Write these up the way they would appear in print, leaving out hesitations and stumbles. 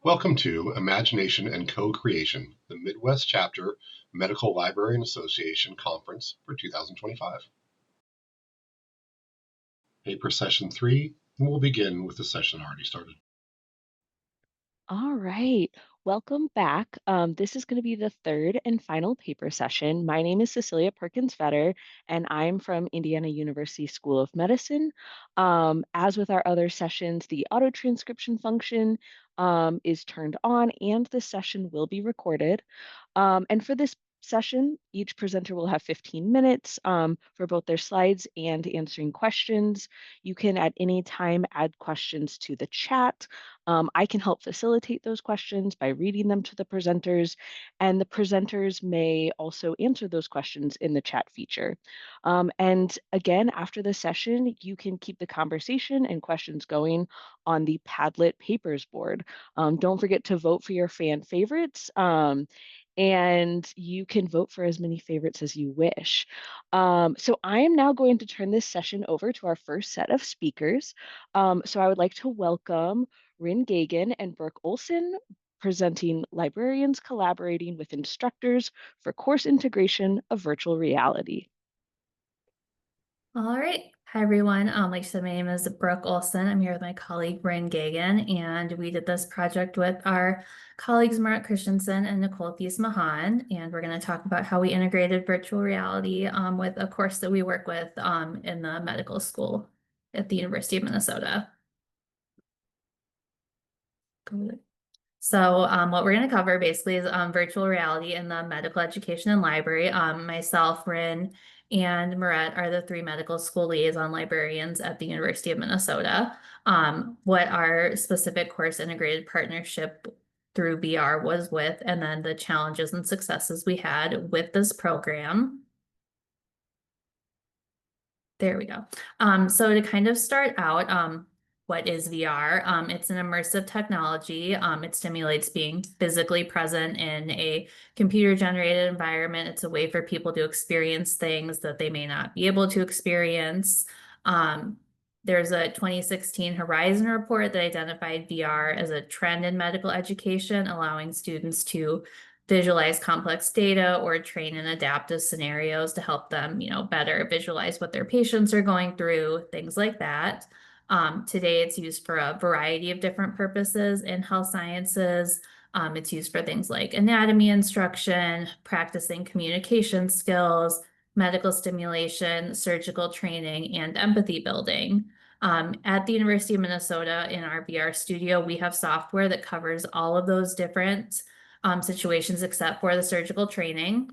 Welcome to Imagination and Co-Creation, the Midwest Chapter Medical Librarian Association Conference for 2025. Paper Session 3, and we'll begin with the session already started. All right, welcome back. This is going to be the third and final paper session. My name is Cecilia Perkins-Vetter, and I'm from Indiana University School of Medicine. As with our other sessions, the auto transcription function is turned on, and the session will be recorded. And for this session, each presenter will have 15 minutes for both their slides and answering questions. You can at any time add questions to the chat. I can help facilitate those questions by reading them to the presenters, and the presenters may also answer those questions in the chat feature. And again, after the session, you can keep the conversation and questions going on the Padlet Papers board. Don't forget to vote for your fan favorites. And you can vote for as many favorites as you wish. So I am now going to turn this session over to our first set of speakers. So I would like to welcome Rin Gagan and Brooke Olson, presenting Librarians Collaborating with Instructors for Course Integration of Virtual Reality. All right. Hi, everyone. Like I said, my name is Brooke Olson. I'm here with my colleague, Bryn Gagan, and we did this project with our colleagues, Marat Christensen and Nicole Thies Mahan, and we're going to talk about how we integrated virtual reality with a course that we work with in the medical school at the University of Minnesota. So what we're going to cover basically is virtual reality in the medical education and library. Myself, Rin, and Maret are the three medical school liaison librarians at the University of Minnesota. What our specific course integrated partnership through VR was with, and then the challenges and successes we had with this program. There we go. So to kind of start out, what is VR? It's an immersive technology. It stimulates being physically present in a computer-generated environment. It's a way for people to experience things that they may not be able to experience. There's a 2016 Horizon report that identified VR as a trend in medical education, allowing students to visualize complex data or train in adaptive scenarios to help them, better visualize what their patients are going through, things like that. Today, it's used for a variety of different purposes in health sciences. It's used for things like anatomy instruction, practicing communication skills, medical stimulation, surgical training, and empathy building. At the University of Minnesota in our VR studio, we have software that covers all of those different situations except for the surgical training.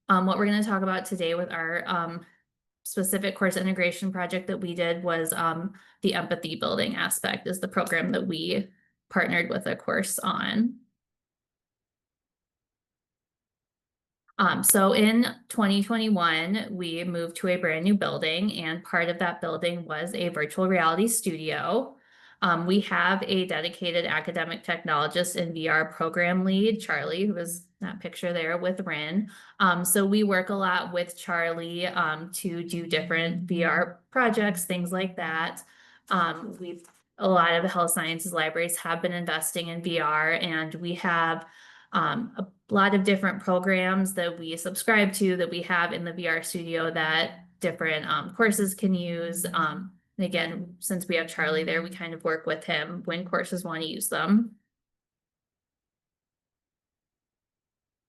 What we're going to talk about today with our specific course integration project that we did was the empathy building aspect is the program that we partnered with a course on. So in 2021, we moved to a brand new building, and part of that building was a virtual reality studio. We have a dedicated academic technologist and VR program lead, Charlie, who was that picture there with Rin. So we work a lot with Charlie to do different VR projects, things like that. A lot of the health sciences libraries have been investing in VR, and we have a lot of different programs that we subscribe to that we have in the VR studio that different courses can use. And again, since we have Charlie there, we kind of work with him when courses want to use them.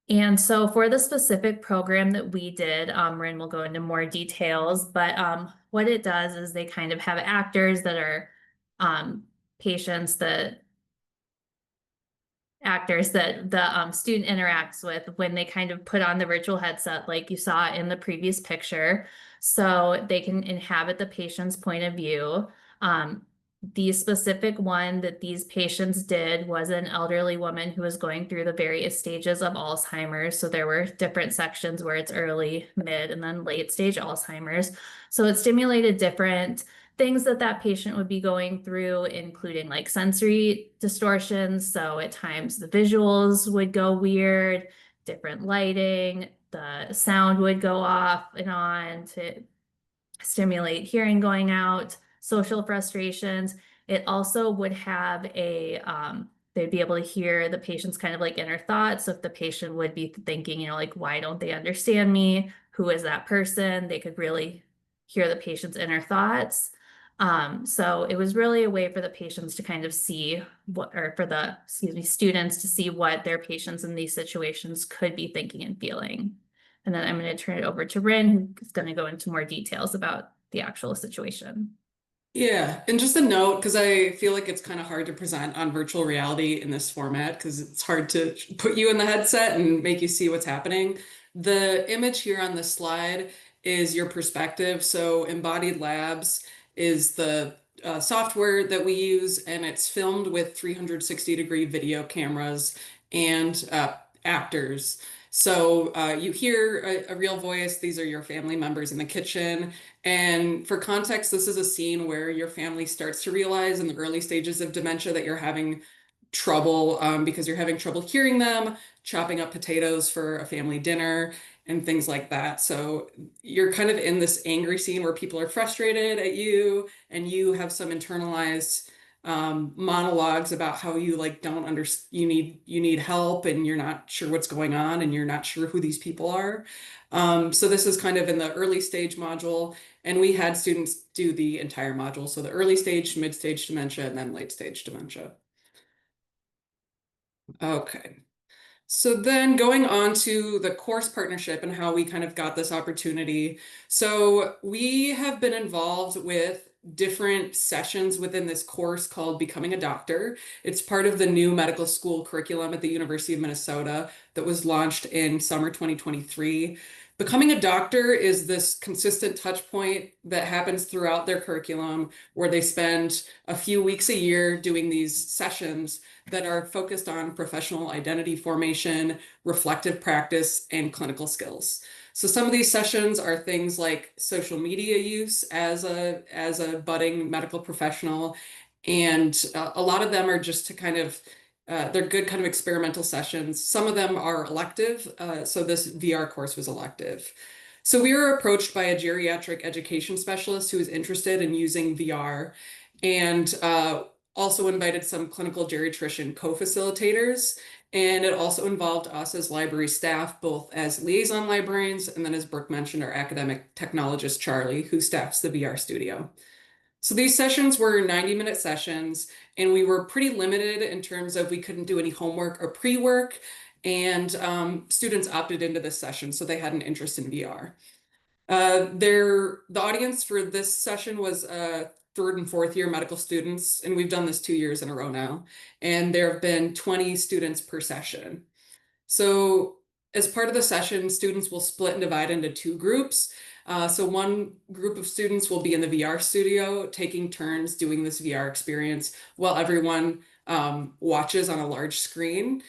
And so for the specific program that we did, Rin will go into more details, but what it does is they kind of have actors that are patients that the student interacts with when they kind of put on the virtual headset like you saw in the previous picture, so they can inhabit the patient's point of view. The specific one that these patients did was an elderly woman who was going through the various stages of Alzheimer's. So there were different sections where it's early, mid, and then late stage Alzheimer's. So it stimulated different things that that patient would be going through, including like sensory distortions. So at times the visuals would go weird, different lighting, the sound would go off and on to stimulate hearing going out, social frustrations. It also would have a they'd be able to hear the patient's kind of like inner thoughts. So if the patient would be thinking, like, why don't they understand me? Who is that person? They could really hear the patient's inner thoughts. So it was really a way for the patients to kind of see what, or for the, excuse me, students to see what their patients in these situations could be thinking and feeling. And then I'm going to turn it over to Rin, who's going to go into more details about the actual situation. Yeah, and just a note, because I feel like it's kind of hard to present on virtual reality in this format because it's hard to put you in the headset and make you see what's happening. The image here on the slide is your perspective. So Embodied Labs is the software that we use, and it's filmed with 360-degree video cameras and actors. So you hear a real voice. These are your family members in the kitchen. And for context, this is a scene where your family starts to realize in the early stages of dementia that you're having trouble because you're having trouble hearing them, chopping up potatoes for a family dinner, and things like that. So you're kind of in this angry scene where people are frustrated at you, and you have some internalized monologues about how you like don't understand, you need help, and you're not sure what's going on, and you're not sure who these people are. So this is kind of in the early stage module, and we had students do the entire module. So the early stage, mid stage dementia, and then late stage dementia. Okay. So then going on to the course partnership and how we kind of got this opportunity. So we have been involved with different sessions within this course called Becoming a Doctor. It's part of the new medical school curriculum at the University of Minnesota that was launched in summer 2023. Becoming a doctor is this consistent touch point that happens throughout their curriculum where they spend a few weeks a year doing these sessions that are focused on professional identity formation, reflective practice, and clinical skills. So some of these sessions are things like social media use as a budding medical professional, and a lot of them are just to kind of they're good kind of experimental sessions. Some of them are elective, so this VR course was elective. So we were approached by a geriatric education specialist who was interested in using VR, and also invited some clinical geriatrician co-facilitators. And it also involved us as library staff, both as liaison librarians, and then as Brooke mentioned, our academic technologist, Charlie, who staffs the VR studio. So these sessions were 90-minute sessions, and we were pretty limited in terms of we couldn't do any homework or pre-work, and students opted into this session, so they had an interest in VR. The audience for this session was third and fourth year medical students, and we've done this 2 years in a row now, and there have been 20 students per session. So as part of the session, students will split and divide into two groups. So one group of students will be in the VR studio taking turns doing this VR experience while everyone watches on a large screen.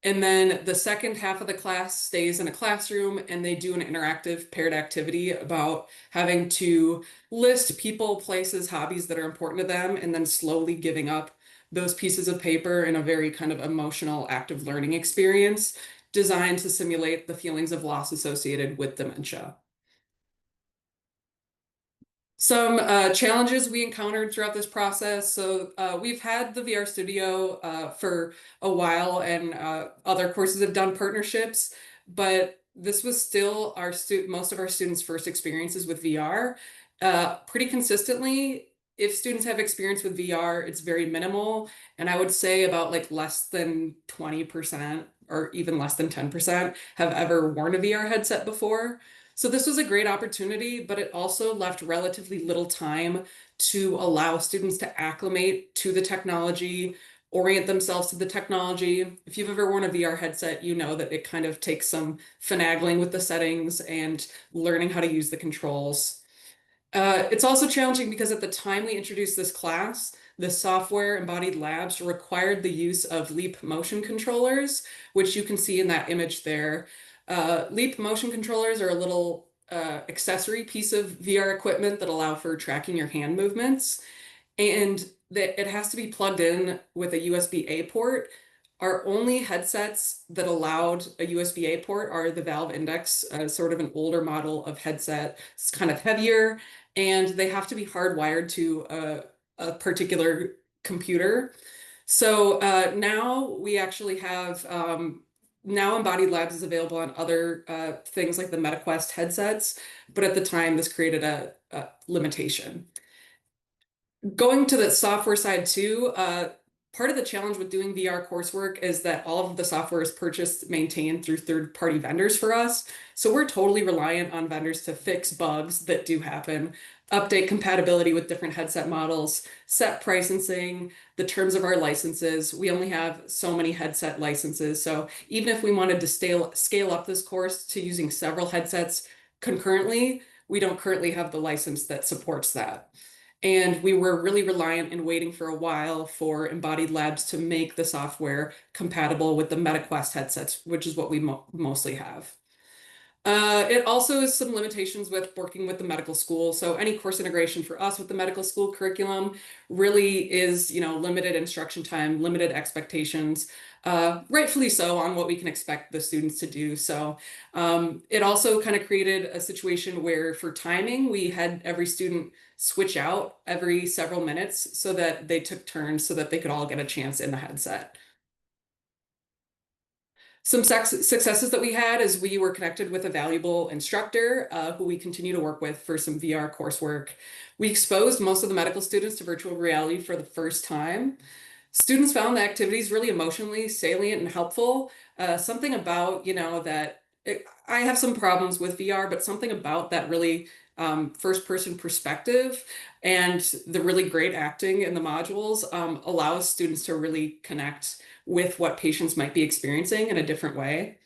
And then the second half of the class stays in a classroom, and they do an interactive paired activity about having to list people, places, hobbies that are important to them, and then slowly giving up those pieces of paper in a very kind of emotional, active learning experience designed to simulate the feelings of loss associated with dementia. Some challenges we encountered throughout this process. So we've had the VR Studio for a while, and other courses have done partnerships, but this was still most of our students' first experiences with VR. Pretty consistently, if students have experience with VR, it's very minimal, and I would say about like less than 20% or even less than 10% have ever worn a VR headset before. So this was a great opportunity, but it also left relatively little time to allow students to acclimate to the technology, orient themselves to the technology. If you've ever worn a VR headset, you know that it kind of takes some finagling with the settings and learning how to use the controls. It's also challenging because at the time we introduced this class, the software Embodied Labs required the use of Leap motion controllers, which you can see in that image there. Leap motion controllers are a little accessory piece of VR equipment that allow for tracking your hand movements, and that it has to be plugged in with a USB-A port. Our only headsets that allowed a USB-A port are the Valve Index, sort of an older model of headset. It's kind of heavier, and they have to be hardwired to a particular computer. So now we actually have now Embodied Labs is available on other things like the MetaQuest headsets, but at the time this created a limitation. Going to the software side too, part of the challenge with doing VR coursework is that all of the software is purchased, maintained through third-party vendors for us. So we're totally reliant on vendors to fix bugs that do happen, update compatibility with different headset models, set pricing, the terms of our licenses. We only have so many headset licenses. So even if we wanted to scale up this course to using several headsets concurrently, we don't currently have the license that supports that. And we were really reliant and waiting for a while for Embodied Labs to make the software compatible with the MetaQuest headsets, which is what we mostly have. It also is some limitations with working with the medical school. So any course integration for us with the medical school curriculum really is, limited instruction time, limited expectations, rightfully so on what we can expect the students to do. So it also kind of created a situation where for timing, we had every student switch out every several minutes so that they took turns so that they could all get a chance in the headset. Some successes that we had is we were connected with a valuable instructor who we continue to work with for some VR coursework. We exposed most of the medical students to virtual reality for the first time. Students found the activities really emotionally salient and helpful. Something about, I have some problems with VR, but something about that really first person perspective and the really great acting in the modules allows students to really connect with what patients might be experiencing in a different way.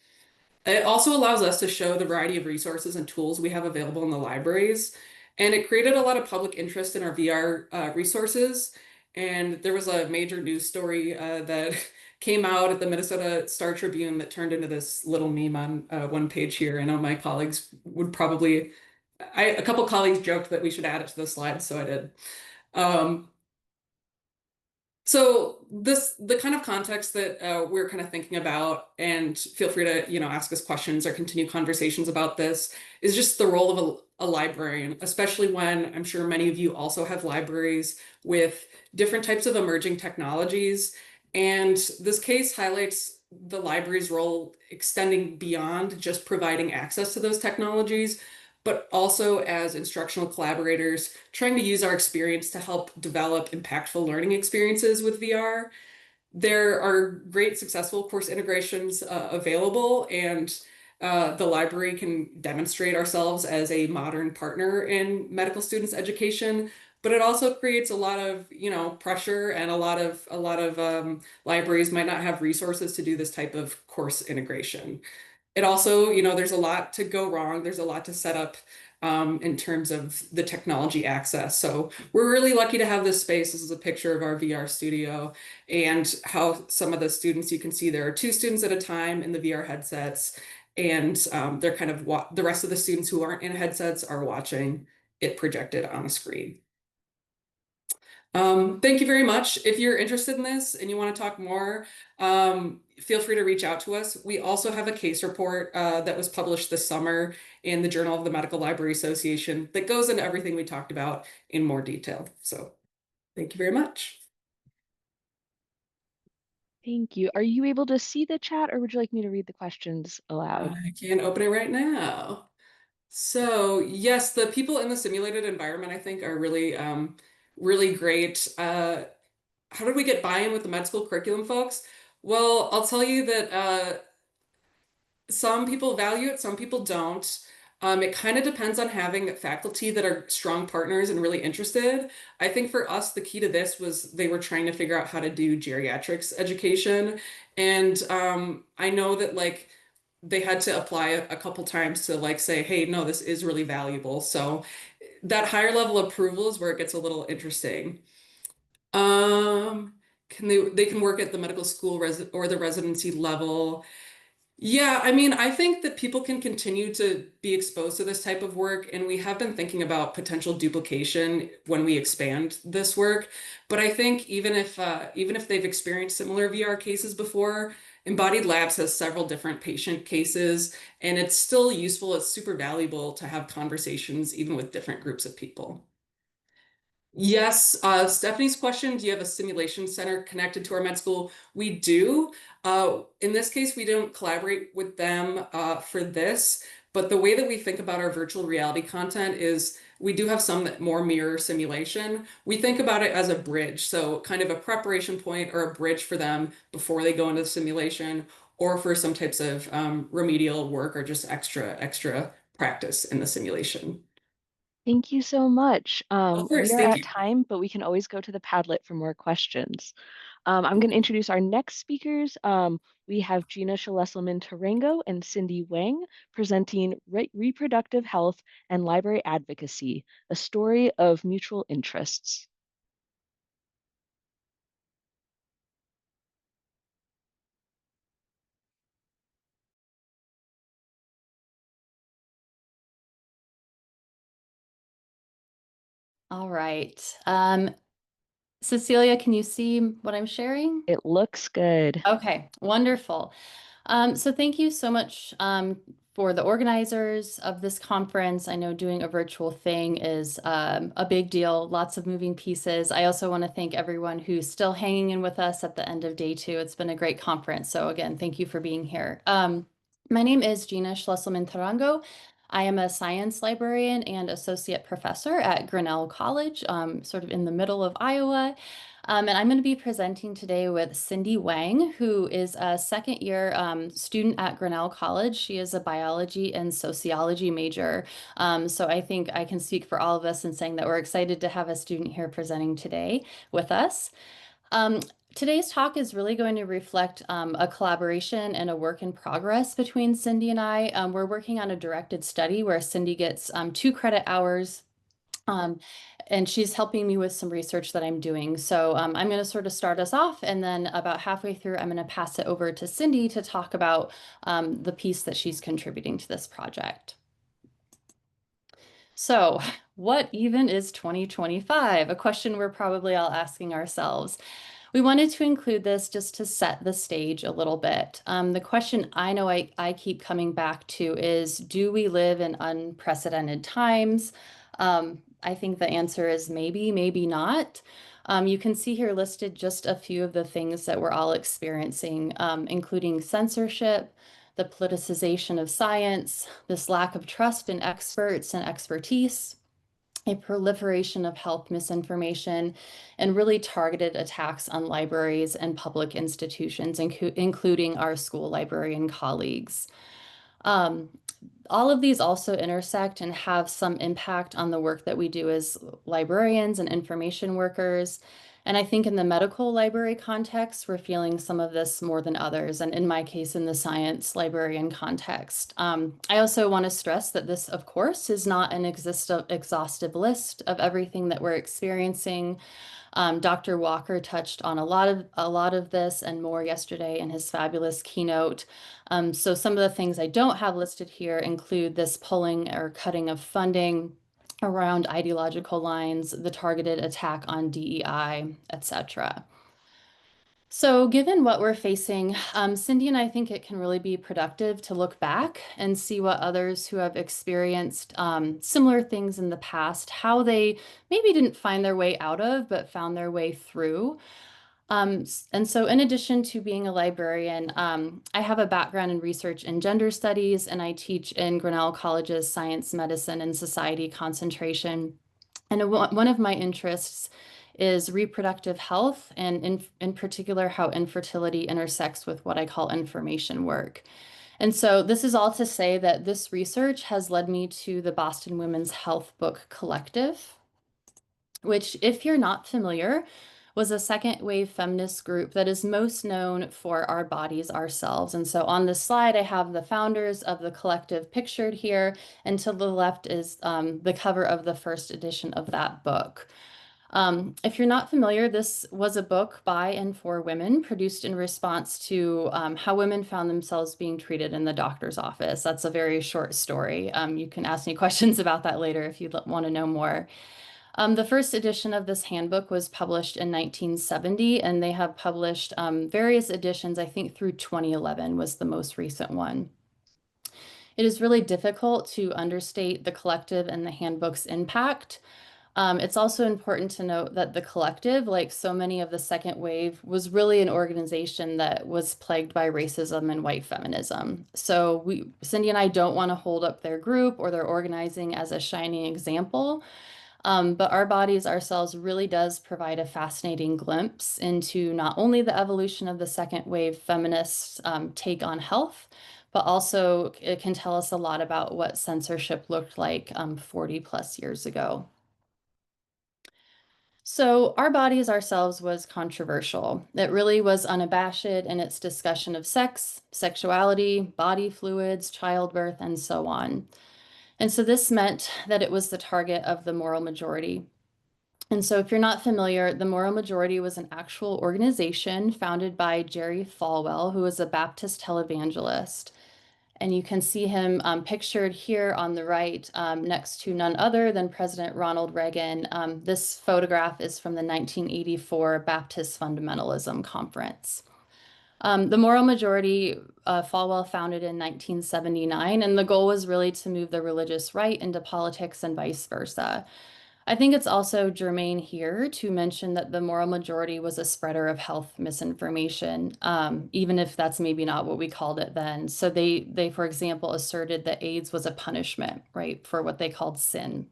It also allows us to show the variety of resources and tools we have available in the libraries. And it created a lot of public interest in our VR resources. And there was a major news story that came out at the Minnesota Star Tribune that turned into this little meme on one page here. I know my colleagues would probably, a couple colleagues joked that we should add it to the slides, so I did. So the kind of context that we're kind of thinking about, and feel free to ask us questions or continue conversations about this, is just the role of a librarian, especially when I'm sure many of you also have libraries with different types of emerging technologies. And this case highlights the library's role extending beyond just providing access to those technologies, but also as instructional collaborators, trying to use our experience to help develop impactful learning experiences with VR. There are great successful course integrations available, and the library can demonstrate ourselves as a modern partner in medical students' education. But it also creates a lot of, pressure, and a lot of libraries might not have resources to do this type of course integration. It also, there's a lot to go wrong. There's a lot to set up in terms of the technology access. So we're really lucky to have this space. This is a picture of our VR studio and how some of the students, you can see there are 2 students at a time in the VR headsets. And they're kind of the rest of the students who aren't in headsets are watching it projected on a screen. Thank you very much. If you're interested in this and you want to talk more, feel free to reach out to us. We also have a case report that was published this summer in the Journal of the Medical Library Association that goes into everything we talked about in more detail. So thank you very much. Thank you. Are you able to see the chat, or would you like me to read the questions aloud? I can open it right now. So yes, the people in the simulated environment, I think, are really, really great. How did we get buy-in with the med school curriculum, folks? Well, I'll tell you that some people value it, some people don't. It kind of depends on having faculty that are strong partners and really interested. I think for us, the key to this was they were trying to figure out how to do geriatrics education. And I know that they had to apply a couple times to say, hey, no, this is really valuable. So that higher level approval is where it gets a little interesting. They can work at the medical school or the residency level. Yeah, I mean, I think that people can continue to be exposed to this type of work, and we have been thinking about potential duplication when we expand this work. But I think even if they've experienced similar VR cases before, Embodied Labs has several different patient cases, and it's still useful. It's super valuable to have conversations even with different groups of people. Yes, Stephanie's question, do you have a simulation center connected to our med school? We do. In this case, we don't collaborate with them for this, but the way that we think about our virtual reality content is we do have some that more mirror simulation. We think about it as a bridge, so kind of a preparation point or a bridge for them before they go into the simulation, or for some types of remedial work or just extra practice in the simulation. Thank you so much. Of We course, are thank at you. time, but we can always go to the Padlet for more questions. I'm going to introduce our next speakers. We have Gina Schlesselman Tarango and Cindy Wang presenting Reproductive Health and Library Advocacy, a story of mutual interests. All right. Cecilia, can you see what I'm sharing? It looks good. Okay, wonderful. So thank you so much for the organizers of this conference. I know doing a virtual thing is a big deal, lots of moving pieces. I also want to thank everyone who's still hanging in with us at the end of day 2. It's been a great conference. So again, thank you for being here. My name is Gina Schlesselman Tarango. I am a science librarian and associate professor at Grinnell College, sort of in the middle of Iowa. And I'm going to be presenting today with Cindy Wang, who is a second year student at Grinnell College. She is a biology and sociology major. So I think I can speak for all of us in saying that we're excited to have a student here presenting today with us. Today's talk is really going to reflect a collaboration and a work in progress between Cindy and I. We're working on a directed study where Cindy gets 2 credit hours and she's helping me with some research that I'm doing. So I'm going to sort of start us off, and then about halfway through, I'm going to pass it over to Cindy to talk about the piece that she's contributing to this project. So, what even is 2025? A question we're probably all asking ourselves. We wanted to include this just to set the stage a little bit. The question I know I keep coming back to is, do we live in unprecedented times? I think the answer is maybe, maybe not. You can see here listed just a few of the things that we're all experiencing, including censorship, the politicization of science, this lack of trust in experts and expertise, a proliferation of health misinformation, and really targeted attacks on libraries and public institutions, including our school librarian colleagues. All of these also intersect and have some impact on the work that we do as librarians and information workers. And I think in the medical library context, we're feeling some of this more than others. And in my case, in the science librarian context. I also want to stress that this, of course, is not an exhaustive list of everything that we're experiencing. Dr. Walker touched on a lot of this and more yesterday in his fabulous keynote. So some of the things I don't have listed here include this pulling or cutting of funding around ideological lines, the targeted attack on DEI, etc. So given what we're facing, Cindy and I think it can really be productive to look back and see what others who have experienced similar things in the past, how they maybe didn't find their way out of, but found their way through. And so in addition to being a librarian, I have a background in research and gender studies, and I teach in Grinnell College's Science, Medicine, and Society concentration. And one of my interests is reproductive health, and in particular, how infertility intersects with what I call information work. And so this is all to say that this research has led me to the Boston Women's Health Book Collective, which, if you're not familiar, was a second wave feminist group that is most known for Our Bodies, Ourselves. And so on this slide, I have the founders of the collective pictured here, and to the left is the cover of the first edition of that book. If you're not familiar, this was a book by and for women produced in response to how women found themselves being treated in the doctor's office. That's a very short story. You can ask me questions about that later if you want to know more. The first edition of this handbook was published in 1970, and they have published various editions, I think through 2011 was the most recent one. It is really difficult to understate the collective and the handbook's impact. It's also important to note that the collective, like so many of the second wave, was really an organization that was plagued by racism and white feminism. So Cindy and I don't want to hold up their group or their organizing as a shining example. But Our Bodies Ourselves really does provide a fascinating glimpse into not only the evolution of the second wave feminist take on health, but also it can tell us a lot about what censorship looked like 40 plus years ago. So, Our Bodies Ourselves was controversial. It really was unabashed in its discussion of sex, sexuality, body fluids, childbirth, and so on. And so this meant that it was the target of the moral majority. And so, if you're not familiar, the Moral Majority was an actual organization founded by Jerry Falwell, who was a Baptist televangelist. And you can see him pictured here on the right next to none other than President Ronald Reagan. This photograph is from the 1984 Baptist Fundamentalism Conference. The Moral Majority, Falwell founded in 1979, and the goal was really to move the religious right into politics and vice versa. I think it's also germane here to mention that the Moral Majority was a spreader of health misinformation, even if that's maybe not what we called it then. So they, for example, asserted that AIDS was a punishment, right, for what they called sin.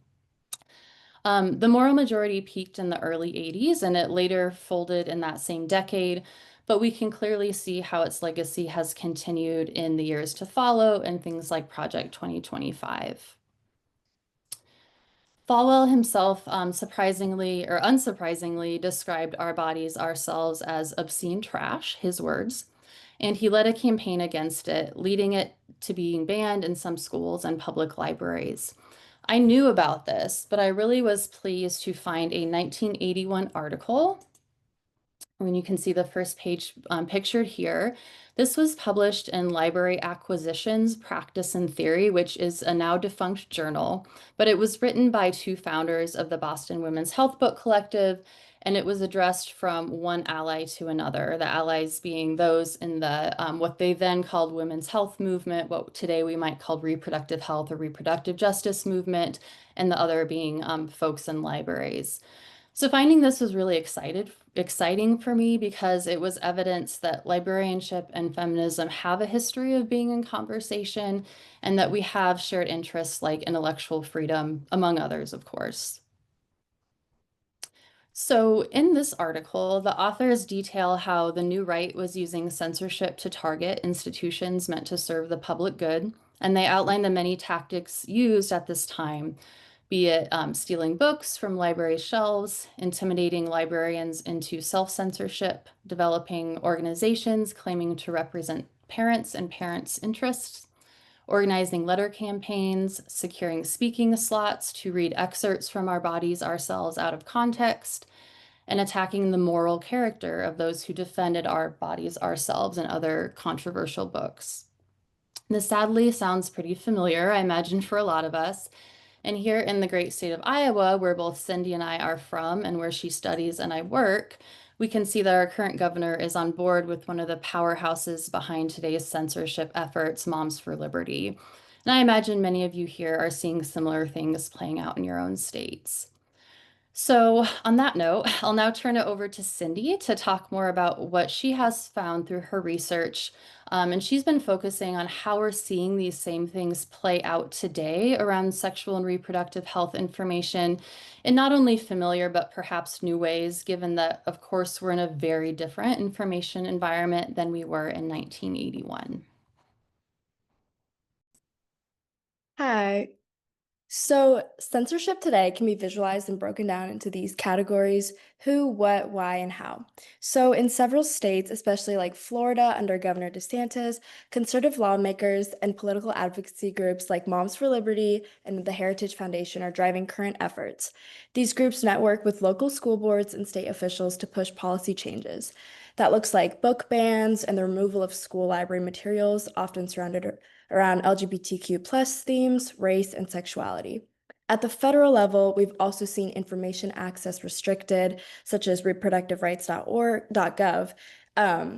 The Moral Majority peaked in the early 80s and it later folded in that same decade, but we can clearly see how its legacy has continued in the years to follow and things like Project 2025. Falwell himself, surprisingly or unsurprisingly, described Our Bodies Ourselves as obscene trash, his words, and he led a campaign against it, leading it to being banned in some schools and public libraries. I knew about this, but I really was pleased to find a 1981 article. When you can see the first page pictured here, this was published in Library Acquisitions, Practice and Theory, which is a now defunct journal, but it was written by two founders of the Boston Women's Health Book Collective, and it was addressed from one ally to another, the allies being those in the what they then called women's health movement, what today we might call reproductive health or reproductive justice movement, and the other being folks in libraries. So finding this was really exciting for me because it was evidence that librarianship and feminism have a history of being in conversation and that we have shared interests like intellectual freedom, among others, of course. So in this article, the authors detail how the new right was using censorship to target institutions meant to serve the public good, and they outline the many tactics used at this time, be it stealing books from library shelves, intimidating librarians into self-censorship, developing organizations claiming to represent parents and parents' interests, organizing letter campaigns, securing speaking slots to read excerpts from Our Bodies Ourselves out of context, and attacking the moral character of those who defended Our Bodies Ourselves and other controversial books. This sadly sounds pretty familiar, I imagine, for a lot of us. And here in the great state of Iowa, where both Cindy and I are from and where she studies and I work, we can see that our current governor is on board with one of the powerhouses behind today's censorship efforts, Moms for Liberty. And I imagine many of you here are seeing similar things playing out in your own states. So on that note, I'll now turn it over to Cindy to talk more about what she has found through her research. And she's been focusing on how we're seeing these same things play out today around sexual and reproductive health information in not only familiar, but perhaps new ways, given that, of course, we're in a very different information environment than we were in 1981. Hi. So, censorship today can be visualized and broken down into these categories: who, what, why, and how. So, in several states, especially like Florida under Governor DeSantis, conservative lawmakers and political advocacy groups like Moms for Liberty and the Heritage Foundation are driving current efforts. These groups network with local school boards and state officials to push policy changes. That looks like book bans and the removal of school library materials, often surrounded around LGBTQ plus themes, race, and sexuality. At the federal level, we've also seen information access restricted, such as reproductiverights.gov,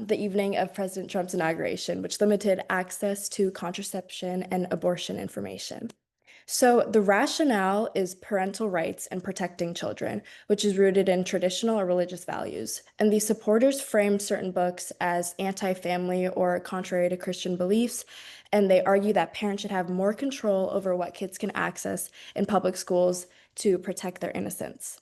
the evening of President Trump's inauguration, which limited access to contraception and abortion information. So, the rationale is parental rights and protecting children, which is rooted in traditional or religious values. And these supporters framed certain books as anti family or contrary to Christian beliefs. And they argue that parents should have more control over what kids can access in public schools to protect their innocence.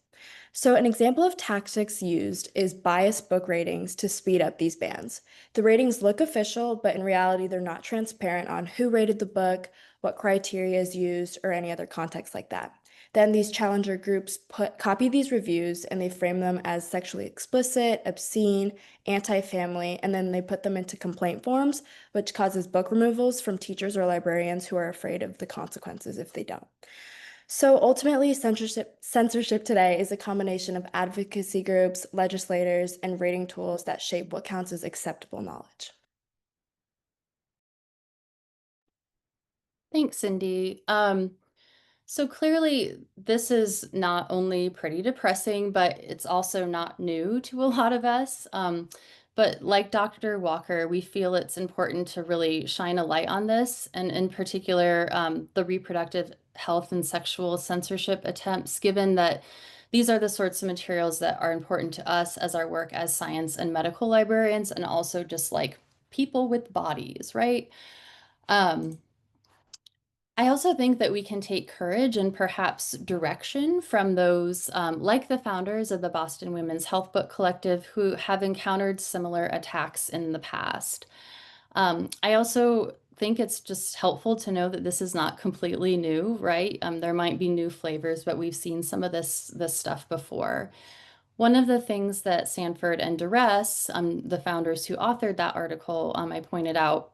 So, an example of tactics used is biased book ratings to speed up these bans. The ratings look official, but in reality, they're not transparent on who rated the book, what criteria is used, or any other context like that. Then these challenger groups copy these reviews and they frame them as sexually explicit, obscene, anti-family, and then they put them into complaint forms, which causes book removals from teachers or librarians who are afraid of the consequences if they don't. So ultimately, censorship today is a combination of advocacy groups, legislators, and rating tools that shape what counts as acceptable knowledge. Thanks, Cindy. So clearly, this is not only pretty depressing, but it's also not new to a lot of us. But like Dr. Walker, we feel it's important to really shine a light on this, and in particular, the reproductive health and sexual censorship attempts, given that these are the sorts of materials that are important to us as our work as science and medical librarians, and also just like people with bodies, right? Um, I also think that we can take courage and perhaps direction from those, like the founders of the Boston Women's Health Book Collective, who have encountered similar attacks in the past. I also think it's just helpful to know that this is not completely new, right? There might be new flavors, but we've seen some of this stuff before. One of the things that Sanford and Duress, the founders who authored that article, I pointed out,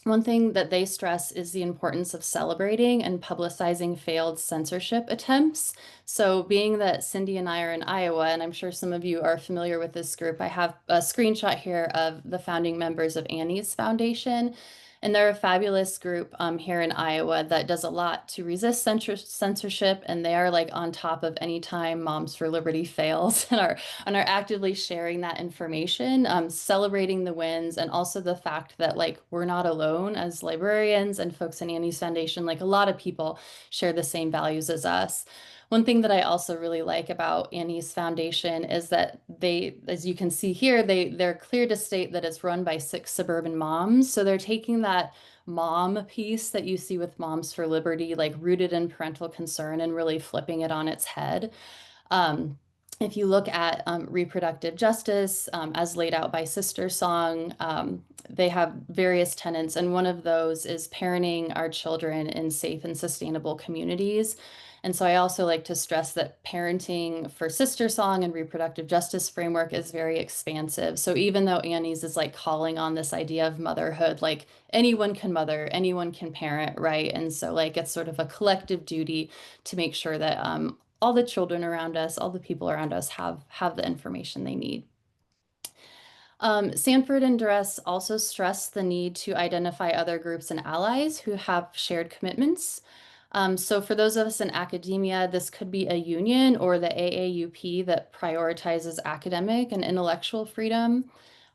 one thing that they stress is the importance of celebrating and publicizing failed censorship attempts. So, being that Cindy and I are in Iowa, and I'm sure some of you are familiar with this group, I have a screenshot here of the founding members of Annie's Foundation. And they're a fabulous group here in Iowa that does a lot to resist censorship. And they are like on top of any time Moms for Liberty fails and are actively sharing that information, celebrating the wins, and also the fact that like we're not alone as librarians and folks in Annie's Foundation. Like a lot of people share the same values as us. One thing that I also really like about Annie's Foundation is that they, as you can see here, they're clear to state that it's run by 6 suburban moms. So they're taking that mom piece that you see with Moms for Liberty, like rooted in parental concern, and really flipping it on its head. Um, if you look at reproductive justice as laid out by Sister Song, they have various tenets, and one of those is parenting our children in safe and sustainable communities. And so I also like to stress that parenting for Sister Song and reproductive justice framework is very expansive. So even though Annie's is like calling on this idea of motherhood, like anyone can mother, anyone can parent, right? And so like it's sort of a collective duty to make sure that all the children around us, all the people around us have the information they need. Sanford and Duress also stress the need to identify other groups and allies who have shared commitments. So for those of us in academia, this could be a union or the AAUP that prioritizes academic and intellectual freedom.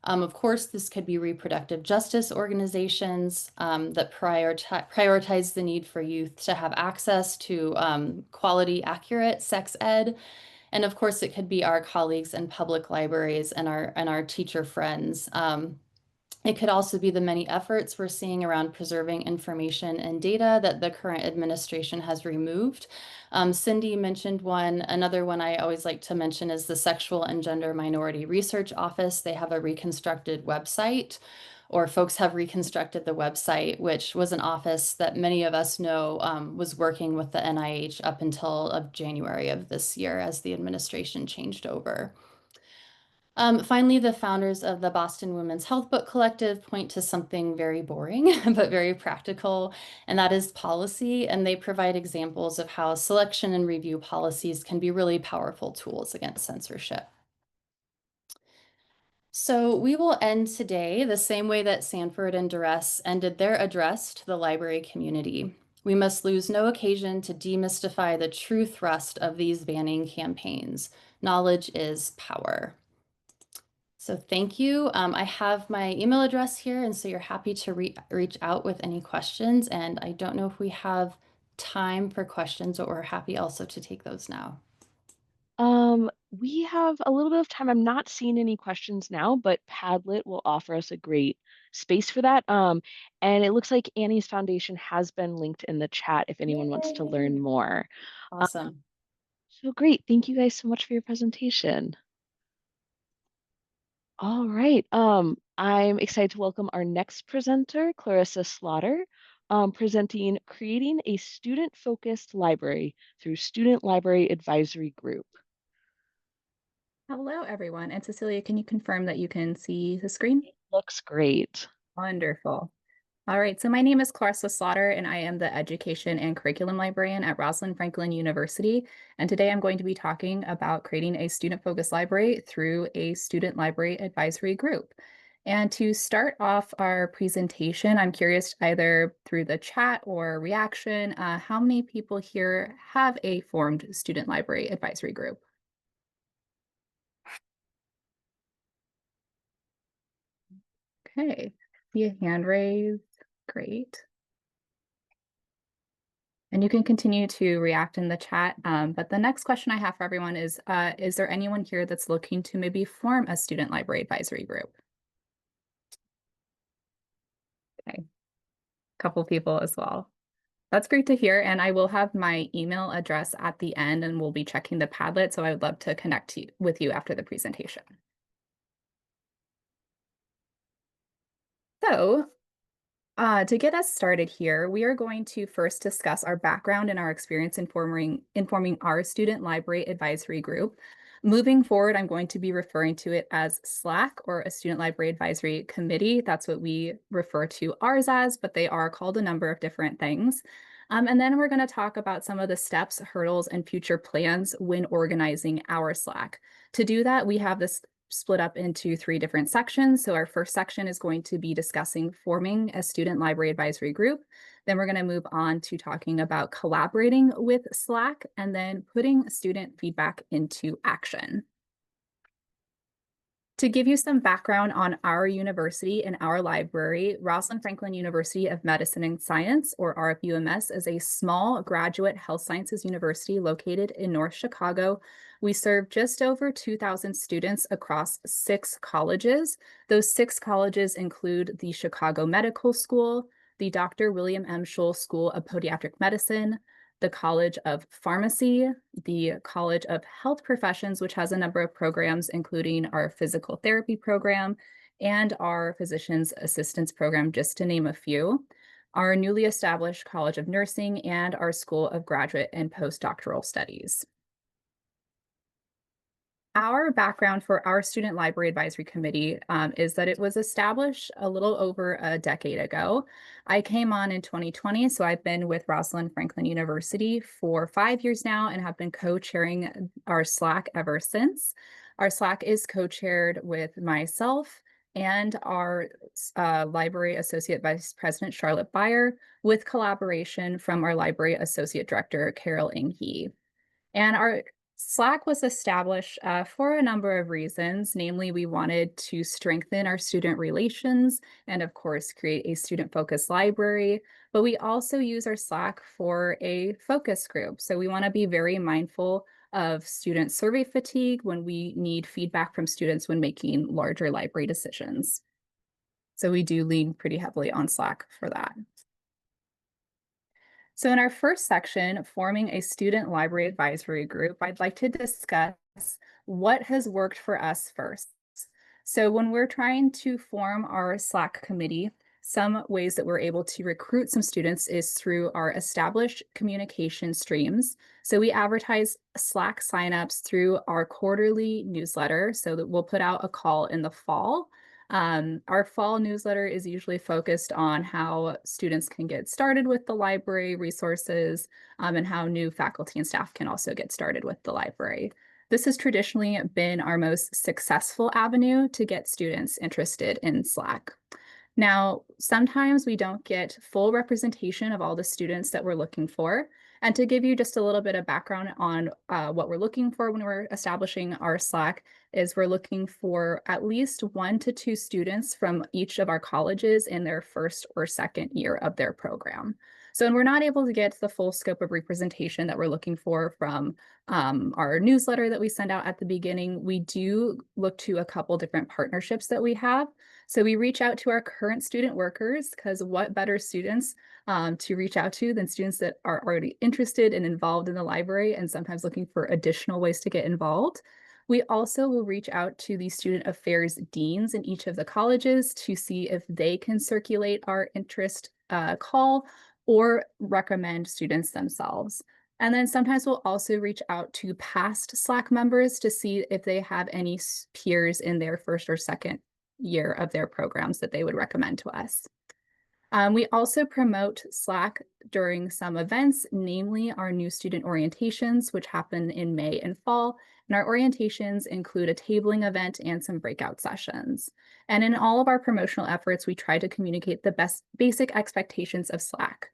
Of course, this could be reproductive justice organizations that prioritize the need for youth to have access to quality, accurate sex ed. And of course, it could be our colleagues in public libraries and our teacher friends. It could also be the many efforts we're seeing around preserving information and data that the current administration has removed. Cindy mentioned one. Another one I always like to mention is the Sexual and Gender Minority Research Office. They have a reconstructed website, or folks have reconstructed the website, which was an office that many of us know was working with the NIH up until of January of this year as the administration changed over. Finally, the founders of the Boston Women's Health Book Collective point to something very boring, but very practical, and that is policy. And they provide examples of how selection and review policies can be really powerful tools against censorship. So we will end today the same way that Sanford and Duress ended their address to the library community. We must lose no occasion to demystify the true thrust of these banning campaigns. Knowledge is power. So thank you. I have my email address here, and so you're happy to reach out with any questions. And I don't know if we have time for questions, or we're happy also to take those now? We have a little bit of time. I'm not seeing any questions now, but Padlet will offer us a great space for that. And it looks like Annie's foundation has been linked in the chat if anyone wants to Yay. learn more. Awesome. So great. Thank you guys so much for your presentation. All right. I'm excited to welcome our next presenter, Clarissa Slaughter, presenting Creating a Student-Focused Library through Student Library Advisory Group. Hello, everyone. And Cecilia, can you confirm that you can see the screen? Looks great. Wonderful. All right, so my name is Clarissa Slaughter, and I am the Education and Curriculum Librarian at Rosalind Franklin University. And today I'm going to be talking about creating a student-focused library through a student library advisory group. And to start off our presentation, I'm curious either through the chat or reaction, how many people here have a formed student library advisory group? Okay, see a hand raised. Great. And you can continue to react in the chat. But the next question I have for everyone is there anyone here that's looking to maybe form a student library advisory group? Okay, a couple people as well. That's great to hear. And I will have my email address at the end, and we'll be checking the Padlet. So I would love to connect with you after the presentation. So to get us started here, we are going to first discuss our background and our experience informing our student library advisory group. Moving forward, I'm going to be referring to it as SLAC, or a Student Library Advisory Committee. That's what we refer to ours as, but they are called a number of different things. And then we're going to talk about some of the steps, hurdles, and future plans when organizing our SLAC. To do that, we have this split up into 3 different sections. So our first section is going to be discussing forming a student library advisory group. Then we're going to move on to talking about collaborating with SLAC and then putting student feedback into action. To give you some background on our university and our library, Rosalind Franklin University of Medicine and Science, or RFUMS, is a small graduate health sciences university located in North Chicago. We serve just over 2,000 students across 6 colleges. Those 6 colleges include the Chicago Medical School, the Dr. William M. Scholl School of Podiatric Medicine, the College of Pharmacy, the College of Health Professions, which has a number of programs, including our physical therapy program and our physician's assistance program, just to name a few, our newly established College of Nursing, and our School of Graduate and Postdoctoral Studies. Our background for our Student Library Advisory Committee is that it was established a little over a decade ago. I came on in 2020, so I've been with Rosalind Franklin University for 5 years now and have been co-chairing our SLAC ever since. Our SLAC is co-chaired with myself and our Library Associate Vice President, Charlotte Beyer, with collaboration from our Library Associate Director, Carol Inghe. And our SLAC was established for a number of reasons. Namely, we wanted to strengthen our student relations and, of course, create a student-focused library. But we also use our SLAC for a focus group. So we want to be very mindful of student survey fatigue when we need feedback from students when making larger library decisions. So we do lean pretty heavily on SLAC for that. So in our first section, forming a student library advisory group, I'd like to discuss what has worked for us first. So when we're trying to form our SLAC committee, some ways that we're able to recruit some students is through our established communication streams. So we advertise SLAC signups through our quarterly newsletter, so that we'll put out a call in the fall. Our fall newsletter is usually focused on how students can get started with the library resources, and how new faculty and staff can also get started with the library. This has traditionally been our most successful avenue to get students interested in SLAC. Now, sometimes we don't get full representation of all the students that we're looking for. And to give you just a little bit of background on what we're looking for when we're establishing our Slack is we're looking for at least 1 to 2 students from each of our colleges in their first or second year of their program. So when we're not able to get the full scope of representation that we're looking for from our newsletter that we send out at the beginning, we do look to a couple different partnerships that we have. So we reach out to our current student workers, because what better students to reach out to than students that are already interested and involved in the library and sometimes looking for additional ways to get involved. We also will reach out to the student affairs deans in each of the colleges to see if they can circulate our interest call or recommend students themselves. And then sometimes we'll also reach out to past Slack members to see if they have any peers in their first or second year of their programs that they would recommend to us. We also promote Slack during some events, namely our new student orientations, which happen in May and fall. And our orientations include a tabling event and some breakout sessions. And in all of our promotional efforts, we try to communicate the basic expectations of Slack.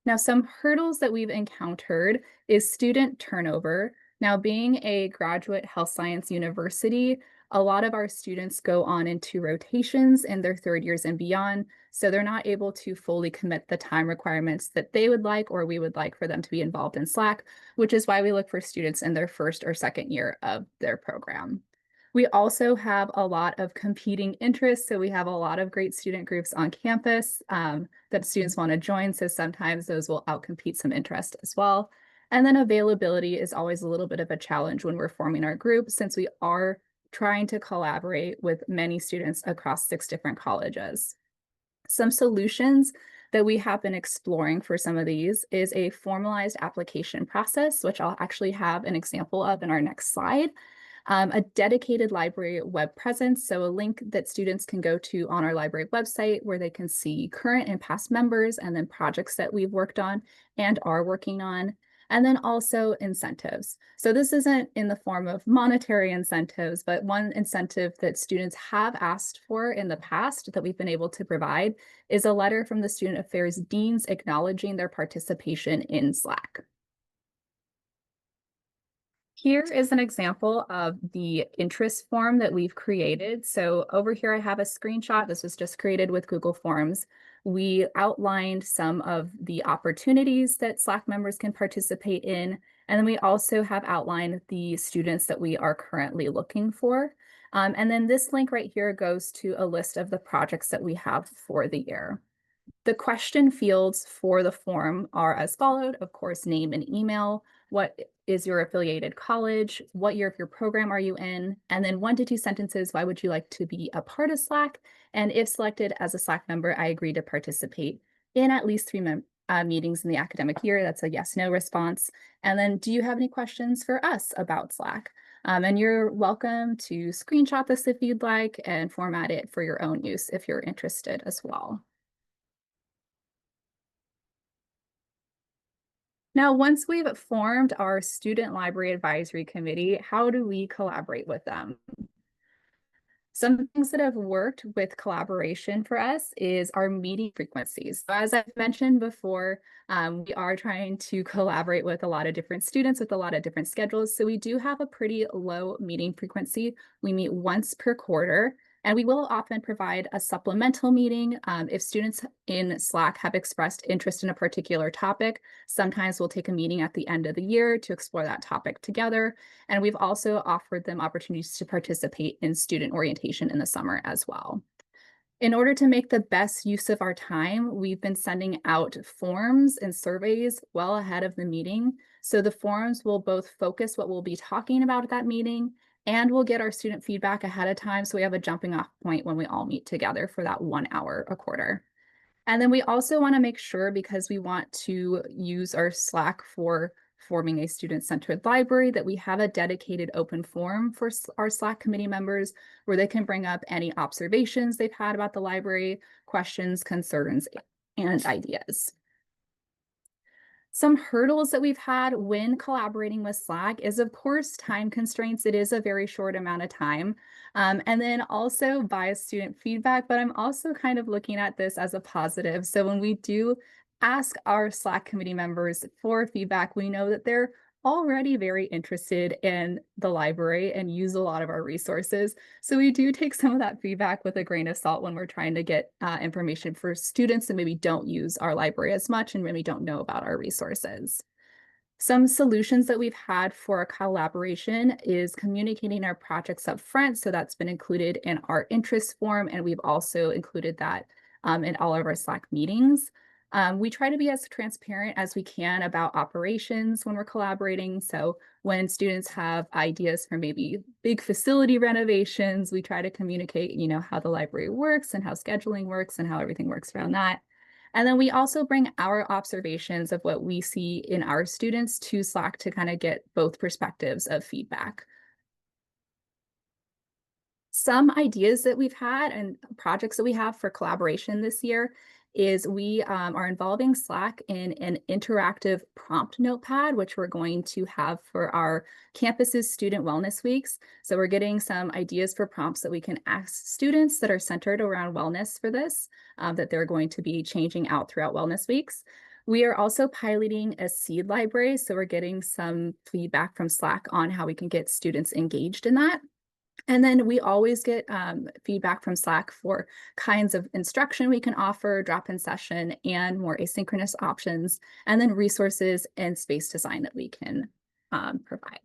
Now, some hurdles that we've encountered is student turnover. Now, being a graduate health science university, a lot of our students go on into rotations in their third years and beyond, so they're not able to fully commit the time requirements that they would like or we would like for them to be involved in Slack, which is why we look for students in their first or second year of their program. We also have a lot of competing interests. So we have a lot of great student groups on campus that students want to join. So sometimes those will outcompete some interest as well. And then availability is always a little bit of a challenge when we're forming our group, since we are trying to collaborate with many students across 6 different colleges. Some solutions that we have been exploring for some of these is a formalized application process, which I'll actually have an example of in our next slide. A dedicated library web presence, so a link that students can go to on our library website where they can see current and past members and then projects that we've worked on and are working on. And then also incentives. So this isn't in the form of monetary incentives, but one incentive that students have asked for in the past that we've been able to provide is a letter from the student affairs deans acknowledging their participation in Slack. Here is an example of the interest form that we've created. So over here, I have a screenshot. This was just created with Google Forms. We outlined some of the opportunities that Slack members can participate in. And then we also have outlined the students that we are currently looking for. And then this link right here goes to a list of the projects that we have for the year. The question fields for the form are as followed, of course, name and email. What is your affiliated college? What year of your program are you in? And then 1 to 2 sentences, why would you like to be a part of Slack? And if selected as a Slack member, I agree to participate in at least 3 meetings in the academic year. That's a yes/no response. And then, do you have any questions for us about Slack? And you're welcome to screenshot this if you'd like and format it for your own use if you're interested as well. Now, once we've formed our Student Library Advisory Committee, how do we collaborate with them? Some things that have worked with collaboration for us is our meeting frequencies. So as I've mentioned before, we are trying to collaborate with a lot of different students with a lot of different schedules. So we do have a pretty low meeting frequency. We meet once per quarter. And we will often provide a supplemental meeting if students in Slack have expressed interest in a particular topic. Sometimes we'll take a meeting at the end of the year to explore that topic together. And we've also offered them opportunities to participate in student orientation in the summer as well. In order to make the best use of our time, we've been sending out forms and surveys well ahead of the meeting. So the forms will both focus what we'll be talking about at that meeting, and we'll get our student feedback ahead of time so we have a jumping off point when we all meet together for that 1 hour a quarter. And then we also want to make sure, because we want to use our Slack for forming a student-centered library, that we have a dedicated open forum for our Slack committee members where they can bring up any observations they've had about the library, questions, concerns, and ideas. Some hurdles that we've had when collaborating with Slack is, of course, time constraints. It is a very short amount of time. And then also biased student feedback, but I'm also kind of looking at this as a positive. So when we do ask our Slack committee members for feedback. We know that they're already very interested in the library and use a lot of our resources. So we do take some of that feedback with a grain of salt when we're trying to get information for students that maybe don't use our library as much and maybe don't know about our resources. Some solutions that we've had for collaboration is communicating our projects up front. So that's been included in our interest form, and we've also included that in all of our Slack meetings. We try to be as transparent as we can about operations when we're collaborating. So when students have ideas for maybe big facility renovations, we try to communicate, how the library works and how scheduling works and how everything works around that. And then we also bring our observations of what we see in our students to Slack to kind of get both perspectives of feedback. Some ideas that we've had and projects that we have for collaboration this year is we are involving Slack in an interactive prompt notepad, which we're going to have for our campus's student wellness weeks. So we're getting some ideas for prompts that we can ask students that are centered around wellness for this, that they're going to be changing out throughout wellness weeks. We are also piloting a seed library. So we're getting some feedback from Slack on how we can get students engaged in that. And then we always get feedback from Slack for kinds of instruction we can offer, drop-in session, and more asynchronous options, and then resources and space design that we can provide.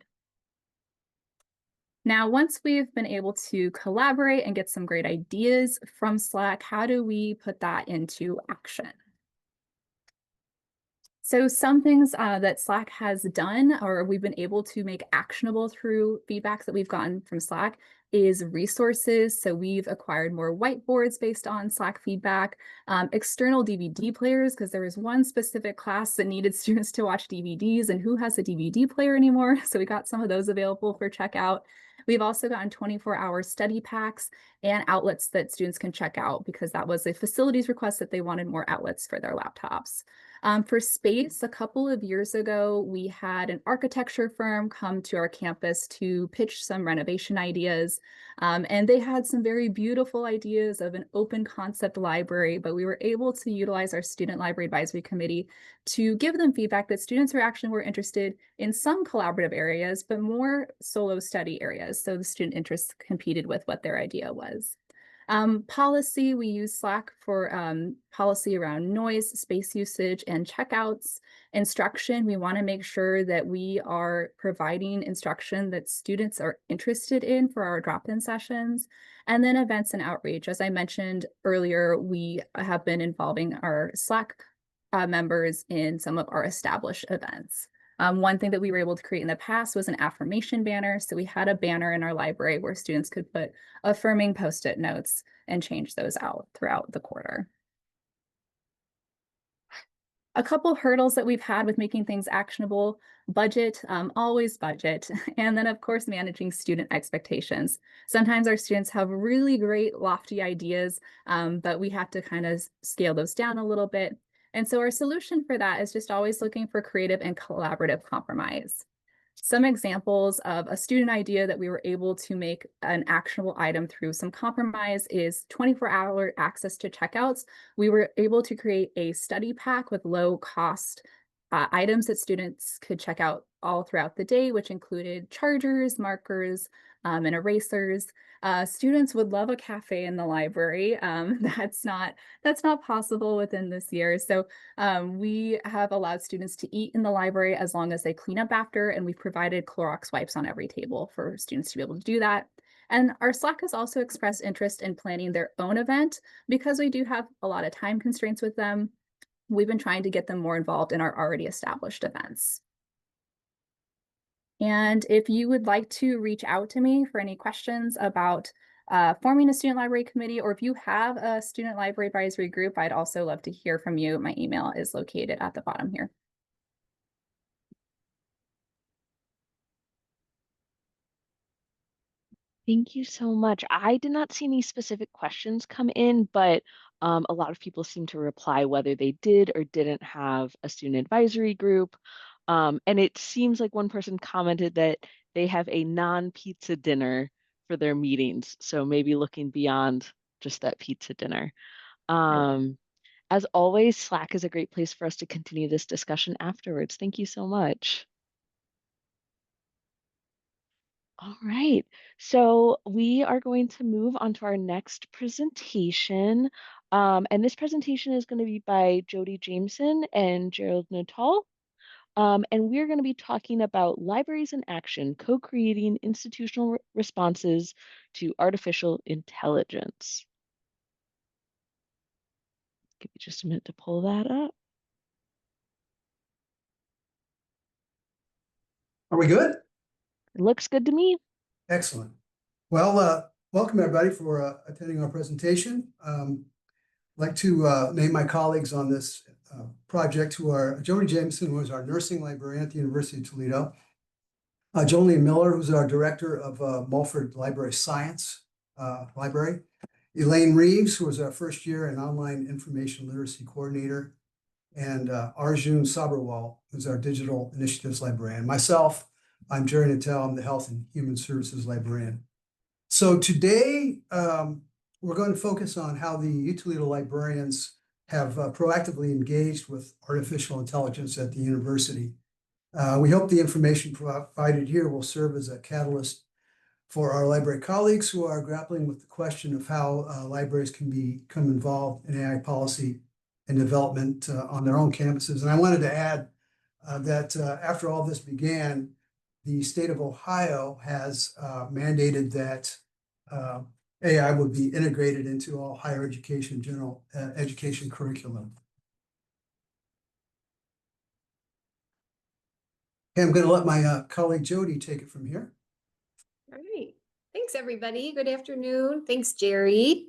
Now, once we've been able to collaborate and get some great ideas from Slack, how do we put that into action? So some things that Slack has done or we've been able to make actionable through feedbacks that we've gotten from Slack is resources. So we've acquired more whiteboards based on Slack feedback, external DVD players, because there was one specific class that needed students to watch DVDs, and who has a DVD player anymore? So we got some of those available for checkout. We've also gotten 24-hour study packs and outlets that students can check out, because that was a facilities request that they wanted more outlets for their laptops. For space, a couple of years ago, we had an architecture firm come to our campus to pitch some renovation ideas. And they had some very beautiful ideas of an open concept library, but we were able to utilize our Student Library Advisory Committee to give them feedback that students were interested in some collaborative areas, but more solo study areas. So the student interests competed with what their idea was. Policy, we use Slack for policy around noise, space usage, and checkouts. Instruction, we want to make sure that we are providing instruction that students are interested in for our drop-in sessions. And then events and outreach. As I mentioned earlier, we have been involving our Slack members in some of our established events. One thing that we were able to create in the past was an affirmation banner. So we had a banner in our library where students could put affirming post-it notes and change those out throughout the quarter. A couple hurdles that we've had with making things actionable: budget, always budget, and then of course managing student expectations. Sometimes our students have really great lofty ideas, but we have to kind of scale those down a little bit. And so our solution for that is just always looking for creative and collaborative compromise. Some examples of a student idea that we were able to make an actionable item through some compromise is 24-hour access to checkouts. We were able to create a study pack with low cost items that students could check out all throughout the day, which included chargers, markers, and erasers. Students would love a cafe in the library. That's not possible within this year. So we have allowed students to eat in the library as long as they clean up after, and we've provided Clorox wipes on every table for students to be able to do that. And our Slack has also expressed interest in planning their own event because we do have a lot of time constraints with them. We've been trying to get them more involved in our already established events. And if you would like to reach out to me for any questions about forming a student library committee, or if you have a student library advisory group, I'd also love to hear from you. My email is located at the bottom here. Thank you so much. I did not see any specific questions come in, but a lot of people seem to reply whether they did or didn't have a student advisory group. And it seems like one person commented that they have a non-pizza dinner for their meetings. So maybe looking beyond just that pizza dinner. Um, As always, Slack is a great place for us to continue this discussion afterwards. Thank you so much. All right, so we are going to move on to our next presentation. And this presentation is going to be by Jody Jameson and Gerald Nuttall. And we're going to be talking about libraries in action, co-creating institutional responses to artificial intelligence. Give me just a minute to pull that up. Are we good? It looks good to me. Excellent. Well, welcome everybody for attending our presentation. I'd like to name my colleagues on this project who are Jody Jameson, who is our nursing librarian at the University of Toledo. Jolene Miller, who's our director of Mulford Library Science Library. Elaine Reeves, who is our first year and online information literacy coordinator. And Arjun Sabharwal, who's our digital initiatives librarian. Myself, I'm Jerry Nuttall, I'm the Health and Human Services librarian. So today, we're going to focus on how the U Toledo librarians have proactively engaged with artificial intelligence at the university. We hope the information provided here will serve as a catalyst for our library colleagues who are grappling with the question of how libraries can become involved in AI policy and development on their own campuses. And I wanted to add that after all this began, the state of Ohio has mandated that AI would be integrated into all higher education, general education curriculum. Okay, I'm going to let my colleague Jody take it from here. All right. Thanks, everybody. Good afternoon. Thanks, Jerry.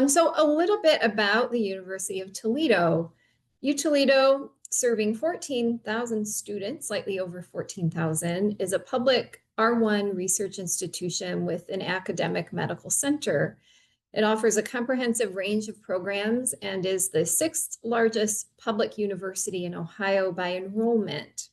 So a little bit about the University of Toledo. U Toledo, serving 14,000 students, slightly over 14,000, is a public R1 research institution with an academic medical center. It offers a comprehensive range of programs and is the 6th largest public university in Ohio by enrollment.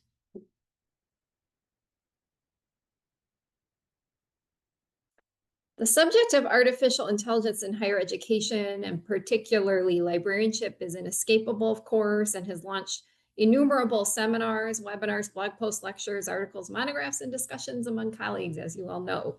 The subject of artificial intelligence in higher education, and particularly librarianship, is inescapable, of course, and has launched innumerable seminars, webinars, blog posts, lectures, articles, monographs, and discussions among colleagues, as you all know.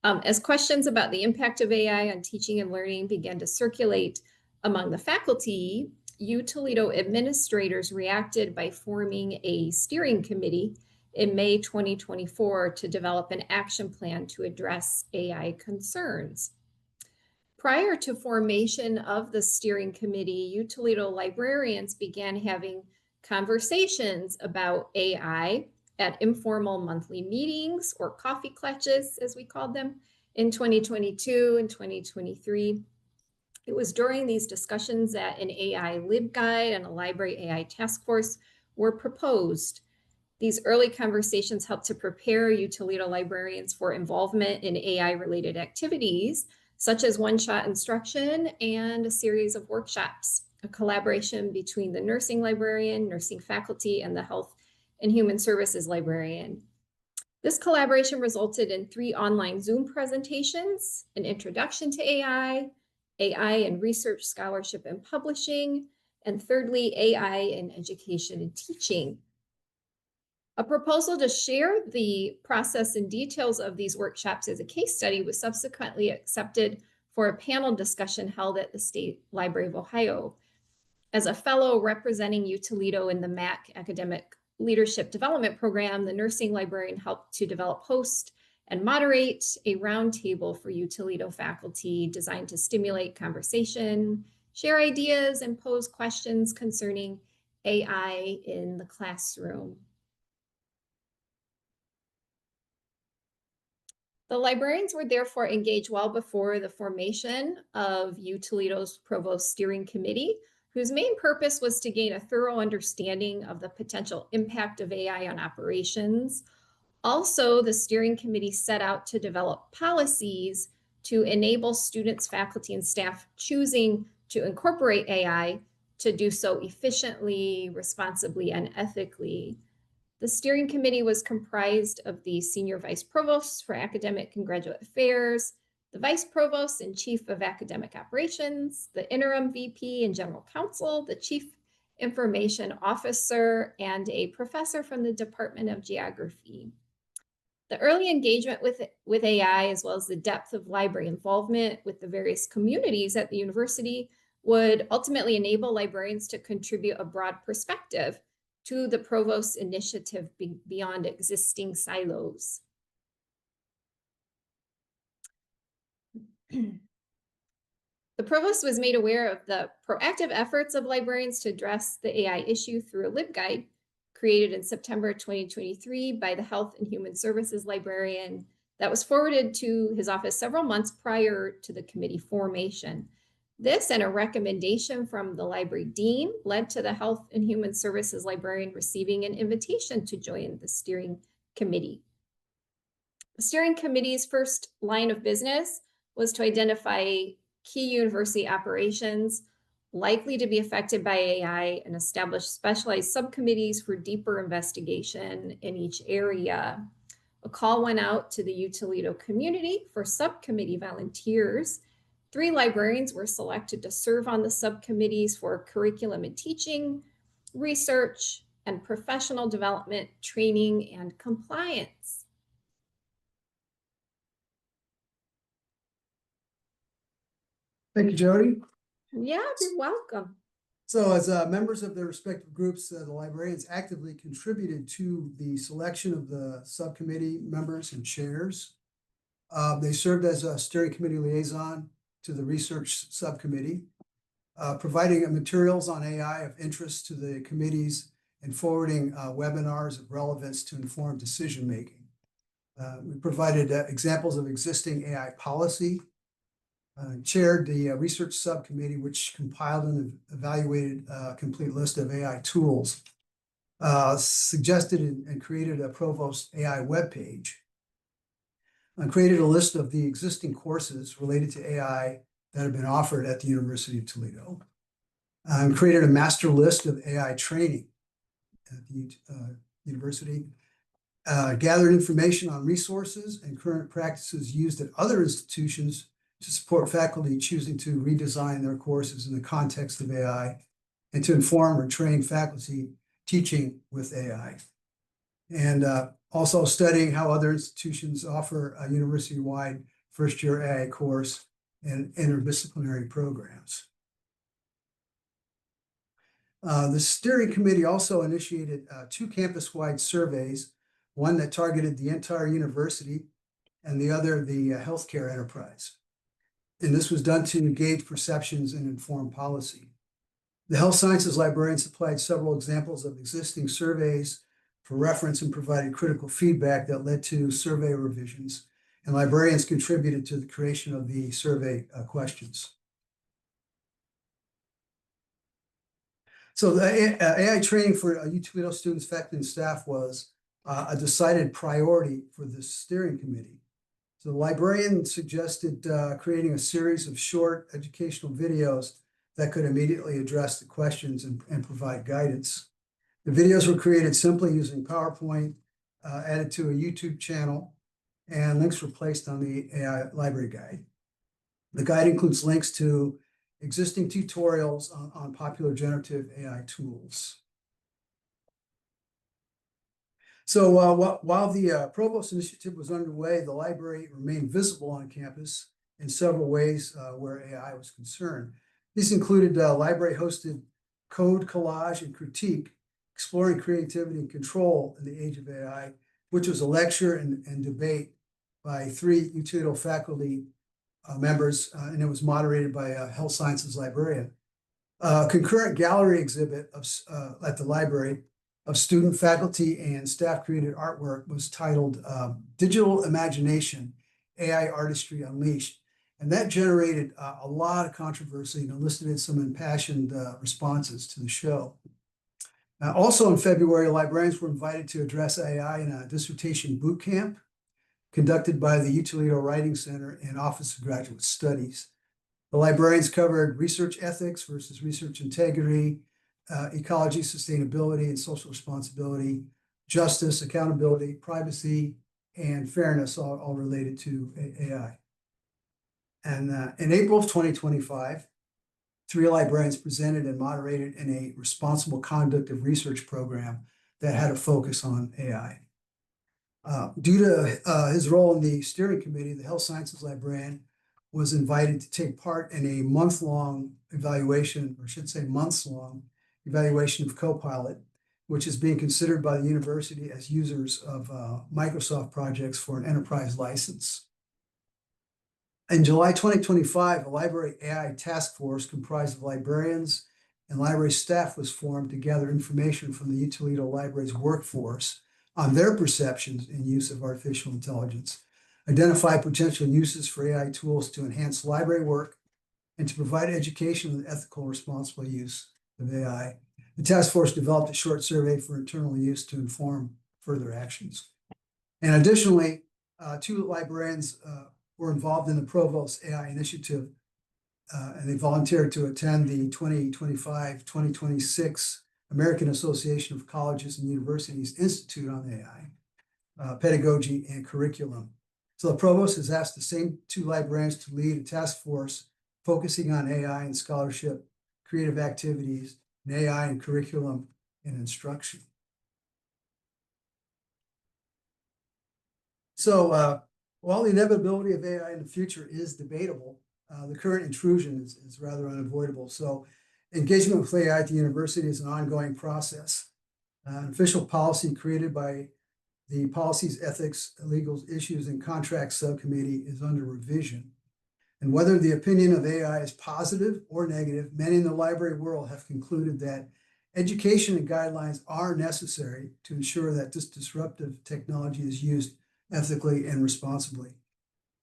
As questions about the impact of AI on teaching and learning began to circulate among the faculty, U Toledo administrators reacted by forming a steering committee in May 2024 to develop an action plan to address AI concerns. Prior to formation of the steering committee, U Toledo librarians began having conversations about AI at informal monthly meetings, or coffee clutches, as we called them, in 2022 and 2023. It was during these discussions that an AI LibGuide and a library AI task force were proposed. These early conversations helped to prepare U Toledo librarians for involvement in AI-related activities, such as one-shot instruction and a series of workshops, a collaboration between the nursing librarian, nursing faculty, and the health and human services librarian. This collaboration resulted in 3 online Zoom presentations: an introduction to AI, AI in research, scholarship, and publishing, and thirdly, AI in education and teaching. A proposal to share the process and details of these workshops as a case study was subsequently accepted for a panel discussion held at the State Library of Ohio. As a fellow representing U Toledo in the MAC Academic Leadership Development Program, the nursing librarian helped to develop, host, and moderate a roundtable for U Toledo faculty designed to stimulate conversation, share ideas, and pose questions concerning AI in the classroom. The librarians were therefore engaged well before the formation of U Toledo's Provost Steering Committee, whose main purpose was to gain a thorough understanding of the potential impact of AI on operations. Also, the steering committee set out to develop policies to enable students, faculty, and staff choosing to incorporate AI to do so efficiently, responsibly, and ethically. The steering committee was comprised of the senior vice provosts for academic and graduate affairs, the Vice Provost and Chief of Academic Operations, the Interim VP and General Counsel, the Chief Information Officer, and a professor from the Department of Geography. The early engagement with AI, as well as the depth of library involvement with the various communities at the university, would ultimately enable librarians to contribute a broad perspective to the Provost's initiative beyond existing silos. The Provost was made aware of the proactive efforts of librarians to address the AI issue through a LibGuide created in September 2023 by the Health and Human Services librarian that was forwarded to his office several months prior to the committee formation. This and a recommendation from the library dean led to the Health and Human Services librarian receiving an invitation to join the steering committee. The steering committee's first line of business was to identify key university operations likely to be affected by AI and establish specialized subcommittees for deeper investigation in each area. A call went out to the UToledo community for subcommittee volunteers. 3 librarians were selected to serve on the subcommittees for curriculum and teaching, research, and professional development, training, and compliance. Thank you, Jody. Yeah, you're welcome. So as members of their respective groups, the librarians actively contributed to the selection of the subcommittee members and chairs. They served as a steering committee liaison to the research subcommittee, providing materials on AI of interest to the committees and forwarding webinars of relevance to inform decision-making. We provided examples of existing AI policy, chaired the research subcommittee, which compiled and evaluated a complete list of AI tools, suggested and created a Provost AI webpage, and created a list of the existing courses related to AI that have been offered at the University of Toledo, and created a master list of AI training at the university, gathered information on resources and current practices used at other institutions to support faculty choosing to redesign their courses in the context of AI, and to inform or train faculty teaching with AI. And also studying how other institutions offer a university-wide first-year AI course and interdisciplinary programs. The steering committee also initiated 2 campus-wide surveys, one that targeted the entire university and the other the healthcare enterprise. And this was done to engage perceptions and inform policy. The health sciences librarian supplied several examples of existing surveys for reference and provided critical feedback that led to survey revisions, and librarians contributed to the creation of the survey questions. So the AI training for UToledo students, faculty, and staff was a decided priority for the steering committee. So the librarian suggested creating a series of short educational videos that could immediately address the questions and provide guidance. The videos were created simply using PowerPoint, added to a YouTube channel, and links were placed on the AI library guide. The guide includes links to existing tutorials on popular generative AI tools. So while the Provost Initiative was underway, the library remained visible on campus in several ways where AI was concerned. These included library-hosted code collage and critique, exploring creativity and control in the age of AI, which was a lecture and debate by 3 UToledo faculty members, and it was moderated by a health sciences librarian. Concurrent gallery exhibit at the library of student, faculty, and staff created artwork was titled Digital Imagination, AI Artistry Unleashed. And that generated a lot of controversy and elicited some impassioned responses to the show. Also in February, librarians were invited to address AI in a dissertation boot camp conducted by the UToledo Writing Center and Office of Graduate Studies. The librarians covered research ethics versus research integrity, ecology, sustainability, and social responsibility, justice, accountability, privacy, and fairness, all related to AI. And in April of 2025, 3 librarians presented and moderated in a responsible conduct of research program that had a focus on AI. Due to his role in the steering committee, the health sciences librarian was invited to take part in a month-long evaluation, or I should say months-long evaluation of Copilot, which is being considered by the university as users of Microsoft projects for an enterprise license. In July 2025, a library AI task force comprised of librarians and library staff was formed to gather information from the Toledo Library's workforce on their perceptions and use of artificial intelligence, identify potential uses for AI tools to enhance library work, and to provide education on ethical and responsible use of AI. The task force developed a short survey for internal use to inform further actions. And additionally, 2 librarians were involved in the Provost AI initiative, and they volunteered to attend the 2025-2026 American Association of Colleges and Universities Institute on AI, Pedagogy and Curriculum. So the provost has asked the same 2 librarians to lead a task force focusing on AI and scholarship, creative activities, and AI and curriculum and instruction. So while the inevitability of AI in the future is debatable, the current intrusion is rather unavoidable. So engagement with AI at the university is an ongoing process. An official policy created by the Policies, Ethics, Legal Issues, and Contracts Subcommittee is under revision. And whether the opinion of AI is positive or negative, many in the library world have concluded that education and guidelines are necessary to ensure that this disruptive technology is used ethically and responsibly.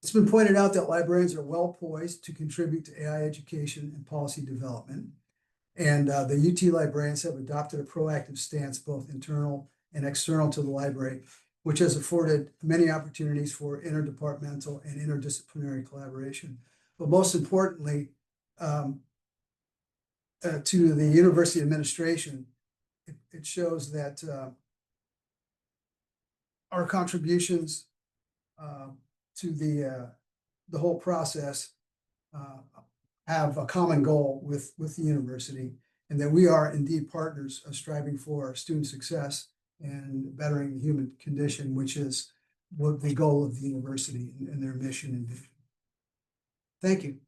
It's been pointed out that librarians are well poised to contribute to AI education and policy development. And the UT librarians have adopted a proactive stance, both internal and external to the library, which has afforded many opportunities for interdepartmental and interdisciplinary collaboration. But most importantly, to the university administration, it shows that our contributions to the whole process have a common goal with the university, and that we are indeed partners of striving for student success and bettering the human condition, which is what the goal of the university and their mission and vision. Thank you.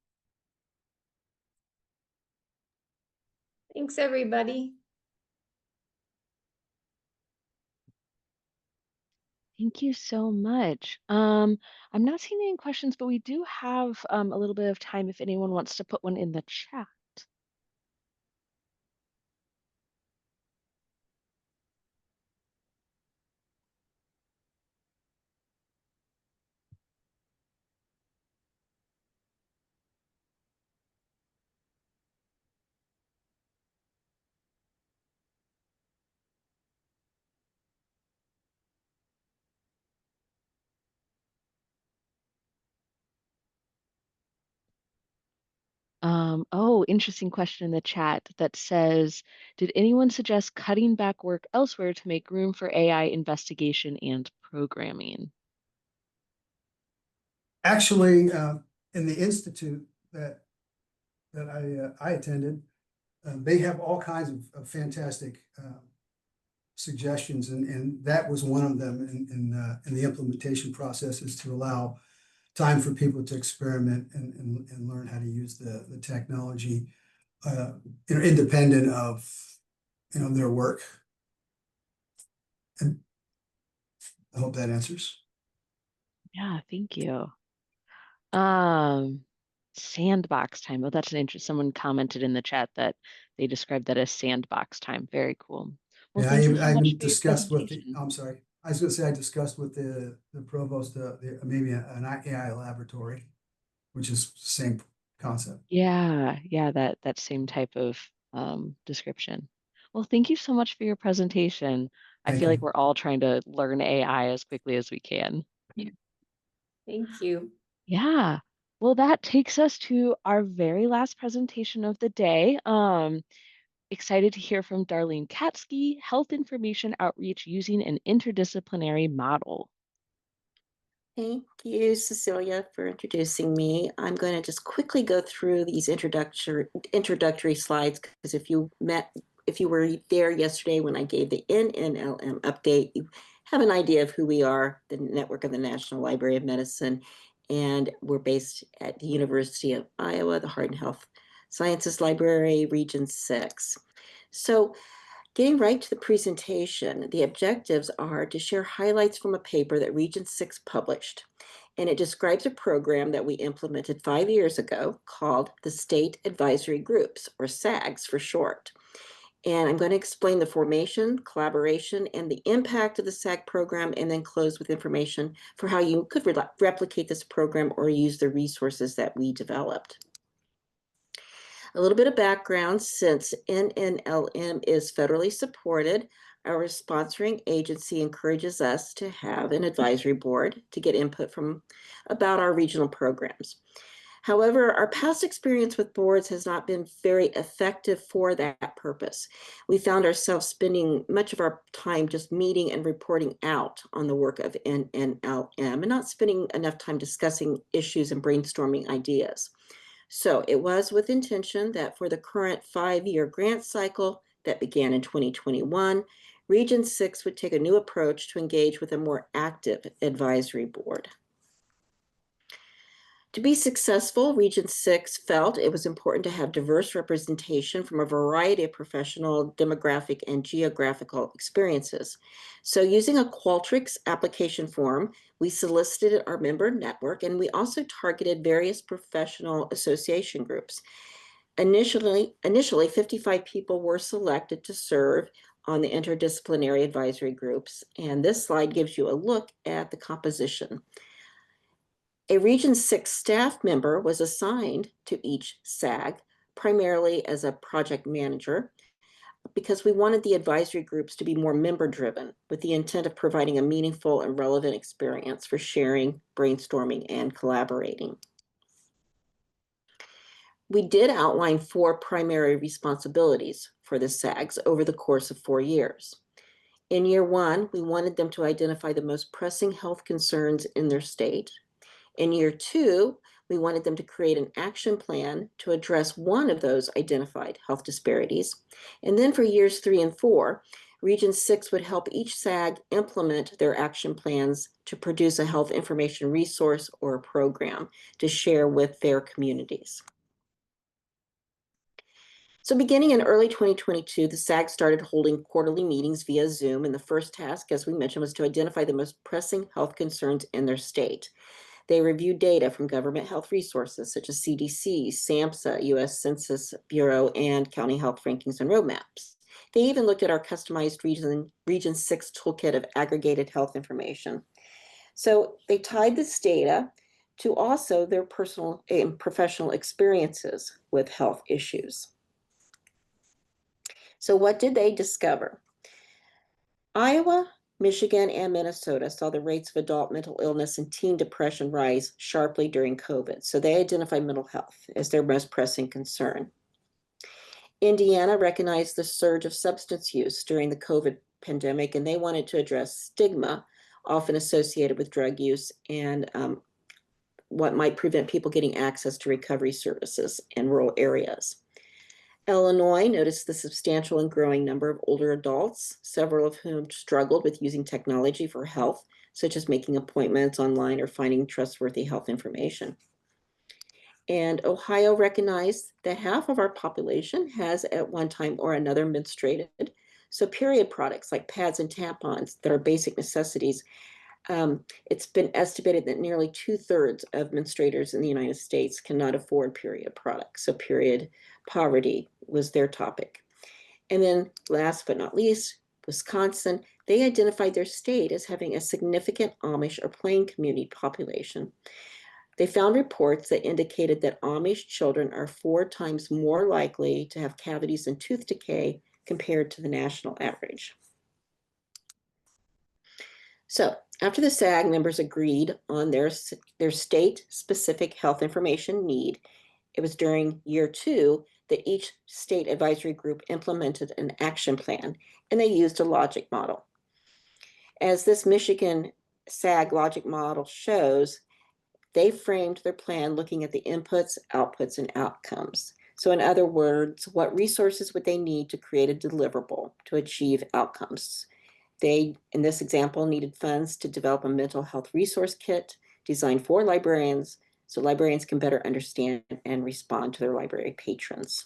Thanks, everybody. Thank you so much. I'm not seeing any questions, but we do have a little bit of time if anyone wants to put one in the chat. Oh, interesting question in the chat that says, did anyone suggest cutting back work elsewhere to make room for AI investigation and programming? Actually, in the institute that I attended, they have all kinds of fantastic suggestions, and that was one of them in the implementation process, is to allow time for people to experiment and learn how to use the technology, independent of their work. And I hope that answers. Yeah, thank you. Sandbox time. Oh, that's an interest. Someone commented in the chat that they described that as sandbox time. Very cool. Well, Yeah, thank you so I much even for your discussed with the, presentation. I'm sorry, I was gonna say I discussed with the provost, maybe an AI laboratory, which is the same concept. Yeah, that same type of description. Well, thank you so much for your presentation. I Thank feel like you. we're all trying to learn AI as quickly as we can. Thank you. Yeah. Well, that takes us to our very last presentation of the day. Excited to hear from Darlene Katsky, Health Information Outreach Using an Interdisciplinary Model. Thank you, Cecilia, for introducing me. I'm going to just quickly go through these introductory slides because if you were there yesterday when I gave the NNLM update, you have an idea of who we are, the network of the National Library of Medicine, and we're based at the University of Iowa, the Heart and Health Sciences Library, Region 6. So getting right to the presentation, the objectives are to share highlights from a paper that Region 6 published, and it describes a program that we implemented 5 years ago called the State Advisory Groups, or SAGs for short. And I'm going to explain the formation, collaboration, and the impact of the SAG program, and then close with information for how you could replicate this program or use the resources that we developed. A little bit of background: since NNLM is federally supported, our sponsoring agency encourages us to have an advisory board to get input from about our regional programs. However, our past experience with boards has not been very effective for that purpose. We found ourselves spending much of our time just meeting and reporting out on the work of NNLM and not spending enough time discussing issues and brainstorming ideas. So it was with intention that for the current 5-year grant cycle that began in 2021, Region 6 would take a new approach to engage with a more active advisory board. To be successful, Region 6 felt it was important to have diverse representation from a variety of professional, demographic, and geographical experiences. So using a Qualtrics application form, we solicited our member network, and we also targeted various professional association groups. Initially, 55 people were selected to serve on the interdisciplinary advisory groups, and this slide gives you a look at the composition. A Region 6 staff member was assigned to each SAG, primarily as a project manager, because we wanted the advisory groups to be more member-driven, with the intent of providing a meaningful and relevant experience for sharing, brainstorming, and collaborating. We did outline 4 primary responsibilities for the SAGs over the course of 4 years. In year 1, we wanted them to identify the most pressing health concerns in their state. In year 2, we wanted them to create an action plan to address one of those identified health disparities. And then for years 3 and 4, Region 6 would help each SAG implement their action plans to produce a health information resource or a program to share with their communities. So beginning in early 2022, the SAG started holding quarterly meetings via Zoom, and the first task, as we mentioned, was to identify the most pressing health concerns in their state. They reviewed data from government health resources such as CDC, SAMHSA, U.S. Census Bureau, and county health rankings and roadmaps. They even looked at our customized Region 6 toolkit of aggregated health information. So they tied this data to also their personal and professional experiences with health issues. So what did they discover? Iowa, Michigan, and Minnesota saw the rates of adult mental illness and teen depression rise sharply during COVID. So they identified mental health as their most pressing concern. Indiana recognized the surge of substance use during the COVID pandemic, and they wanted to address stigma often associated with drug use and what might prevent people getting access to recovery services in rural areas. Illinois noticed the substantial and growing number of older adults, several of whom struggled with using technology for health, such as making appointments online or finding trustworthy health information. And Ohio recognized that half of our population has at one time or another menstruated. So period products like pads and tampons that are basic necessities, it's been estimated that nearly 2/3 of menstruators in the United States cannot afford period products. So period poverty was their topic. And then last but not least, Wisconsin, they identified their state as having a significant Amish or plain community population. They found reports that indicated that Amish children are 4 times more likely to have cavities and tooth decay compared to the national average. So after the SAG members agreed on their state-specific health information need, it was during year 2 that each state advisory group implemented an action plan, and they used a logic model. As this Michigan SAG logic model shows, they framed their plan looking at the inputs, outputs, and outcomes. So in other words, what resources would they need to create a deliverable to achieve outcomes? They, in this example, needed funds to develop a mental health resource kit designed for librarians so librarians can better understand and respond to their library patrons.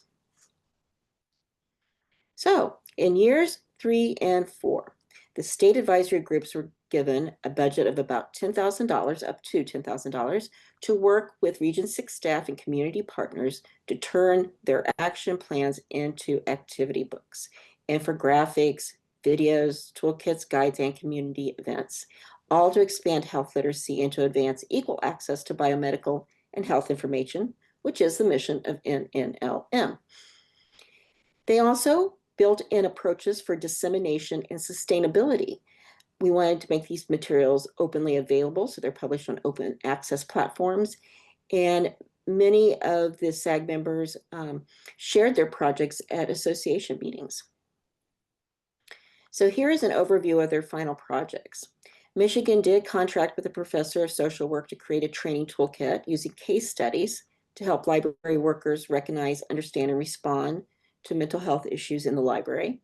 So in years 3 and 4, the state advisory groups were given a budget of about $10,000, up to $10,000, to work with Region 6 staff and community partners to turn their action plans into activity books, infographics, videos, toolkits, guides, and community events, all to expand health literacy and to advance equal access to biomedical and health information, which is the mission of NNLM. They also built in approaches for dissemination and sustainability. We wanted to make these materials openly available, so they're published on open access platforms. And many of the SAG members shared their projects at association meetings. So here is an overview of their final projects. Michigan did contract with a professor of social work to create a training toolkit using case studies to help library workers recognize, understand, and respond to mental health issues in the library.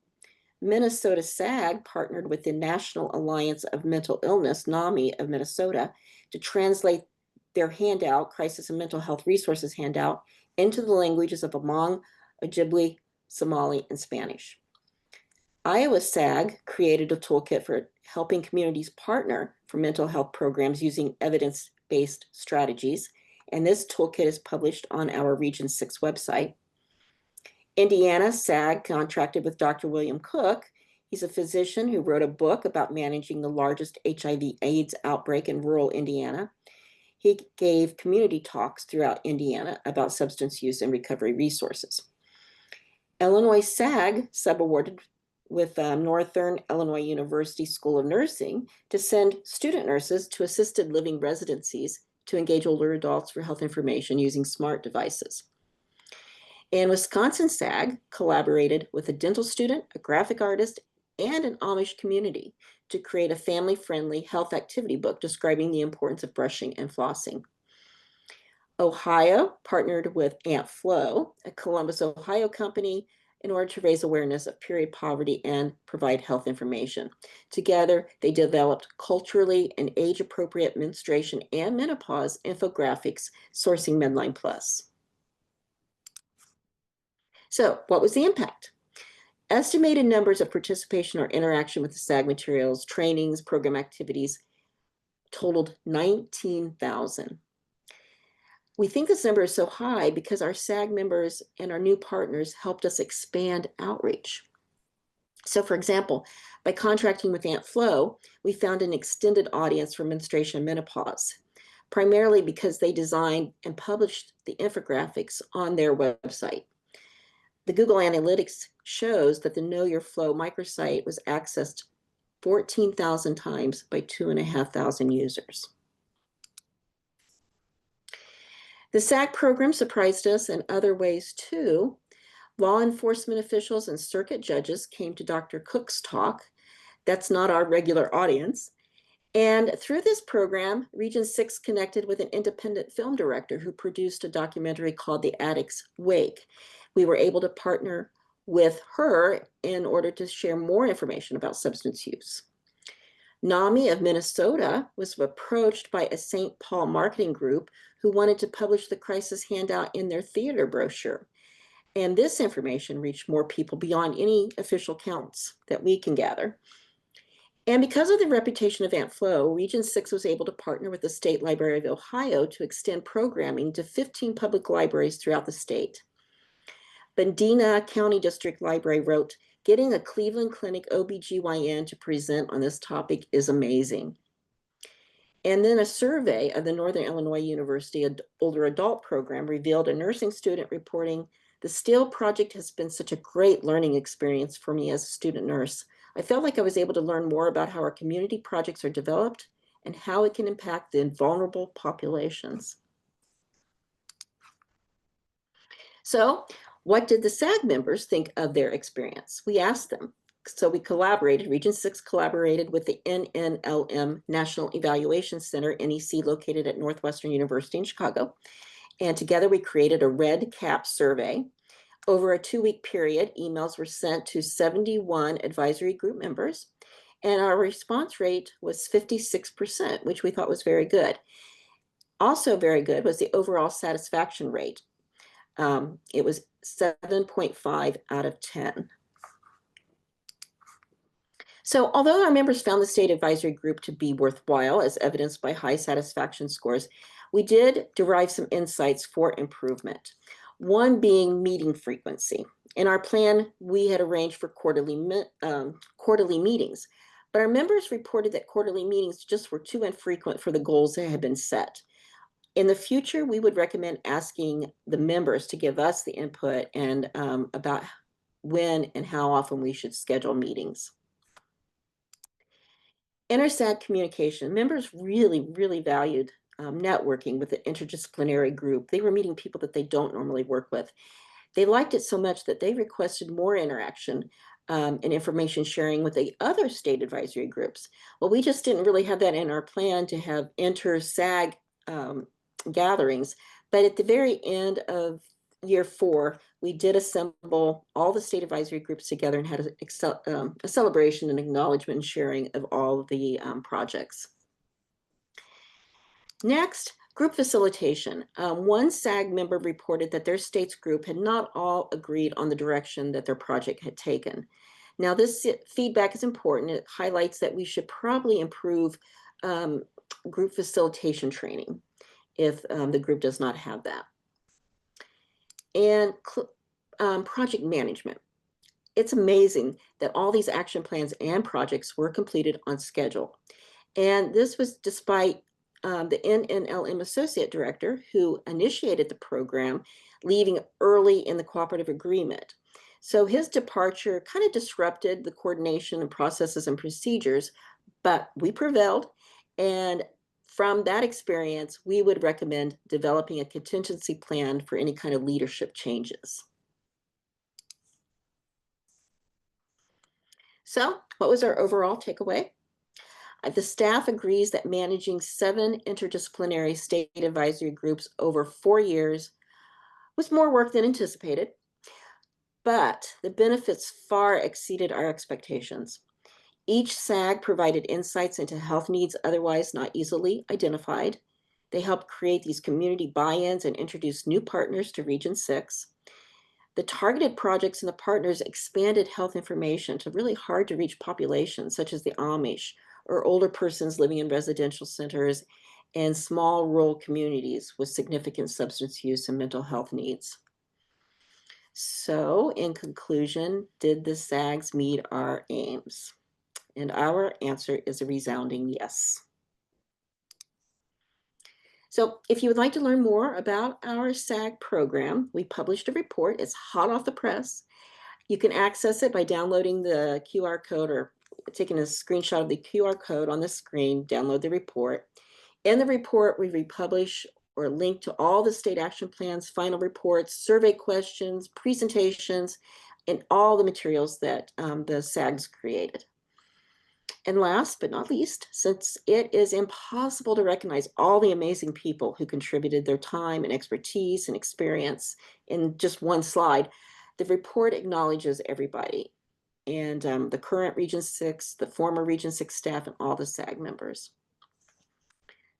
Minnesota SAG partnered with the National Alliance of Mental Illness, NAMI of Minnesota, to translate their handout, Crisis and Mental Health Resources handout, into the languages of Hmong, Ojibwe, Somali, and Spanish. Iowa SAG created a toolkit for helping communities partner for mental health programs using evidence-based strategies, and this toolkit is published on our Region 6 website. Indiana SAG contracted with Dr. William Cook. He's a physician who wrote a book about managing the largest HIV/AIDS outbreak in rural Indiana. He gave community talks throughout Indiana about substance use and recovery resources. Illinois SAG subawarded with Northern Illinois University School of Nursing to send student nurses to assisted living residencies to engage older adults for health information using smart devices. And Wisconsin SAG collaborated with a dental student, a graphic artist, and an Amish community to create a family-friendly health activity book describing the importance of brushing and flossing. Ohio partnered with Aunt Flo, a Columbus, Ohio company, in order to raise awareness of period poverty and provide health information. Together, they developed culturally and age-appropriate menstruation and menopause infographics sourcing Medline Plus. So what was the impact? Estimated numbers of participation or interaction with the SAG materials, trainings, program activities totaled 19,000. We think this number is so high because our SAG members and our new partners helped us expand outreach. So for example, by contracting with Aunt Flo, we found an extended audience for menstruation and menopause, primarily because they designed and published the infographics on their website. The Google Analytics shows that the Know Your Flow microsite was accessed 14,000 times by 2,500 users. The SAG program surprised us in other ways too. Law enforcement officials and circuit judges came to Dr. Cook's talk. That's not our regular audience. And through this program, Region 6 connected with an independent film director who produced a documentary called The Addict's Wake. We were able to partner with her in order to share more information about substance use. NAMI of Minnesota was approached by a St. Paul marketing group who wanted to publish the crisis handout in their theater brochure. And this information reached more people beyond any official counts that we can gather. And because of the reputation of Aunt Flo, Region 6 was able to partner with the State Library of Ohio to extend programming to 15 public libraries throughout the state. Bendina County District Library wrote, "Getting a Cleveland Clinic OBGYN to present on this topic is amazing." And then a survey of the Northern Illinois University Older Adult Program revealed a nursing student reporting, "The STILL project has been such a great learning experience for me as a student nurse. I felt like I was able to learn more about how our community projects are developed and how it can impact the vulnerable populations." So what did the SAG members think of their experience? We asked them. So we collaborated, Region 6 collaborated with the NNLM National Evaluation Center, NEC, located at Northwestern University in Chicago. And together we created a red cap survey. Over a 2-week period, emails were sent to 71 advisory group members, and our response rate was 56%, which we thought was very good. Also very good was the overall satisfaction rate. It was 7.5 out of 10. So although our members found the state advisory group to be worthwhile, as evidenced by high satisfaction scores, we did derive some insights for improvement. One being meeting frequency. In our plan, we had arranged for quarterly meetings, but our members reported that quarterly meetings just were too infrequent for the goals that had been set. In the future, we would recommend asking the members to give us the input and about when and how often we should schedule meetings. Intersag communication. Members really valued networking with the interdisciplinary group. They were meeting people that they don't normally work with. They liked it so much that they requested more interaction and information sharing with the other state advisory groups. Well, we just didn't really have that in our plan to have inter-SAG gatherings. But at the very end of year 4, we did assemble all the state advisory groups together and had a celebration and acknowledgement and sharing of all of the projects. Next, group facilitation. One SAG member reported that their state's group had not all agreed on the direction that their project had taken. Now, this feedback is important. It highlights that we should probably improve group facilitation training if the group does not have that. And project management. It's amazing that all these action plans and projects were completed on schedule. And this was despite the NNLM Associate Director, who initiated the program, leaving early in the cooperative agreement. So his departure kind of disrupted the coordination and processes and procedures, but we prevailed. And from that experience, we would recommend developing a contingency plan for any kind of leadership changes. So what was our overall takeaway? The staff agrees that managing 7 interdisciplinary state advisory groups over 4 years was more work than anticipated, but the benefits far exceeded our expectations. Each SAG provided insights into health needs otherwise not easily identified. They helped create these community buy-ins and introduce new partners to Region 6. The targeted projects and the partners expanded health information to really hard to reach populations such as the Amish or older persons living in residential centers and small rural communities with significant substance use and mental health needs. So in conclusion, did the SAGs meet our aims? And our answer is a resounding yes. So if you would like to learn more about our SAG program, we published a report. It's hot off the press. You can access it by downloading the QR code or taking a screenshot of the QR code on the screen, download the report. In the report, we republish or link to all the state action plans, final reports, survey questions, presentations, and all the materials that the SAGs created. And last but not least, since it is impossible to recognize all the amazing people who contributed their time and expertise and experience in just one slide, the report acknowledges everybody and the current Region 6, the former Region 6 staff, and all the SAG members.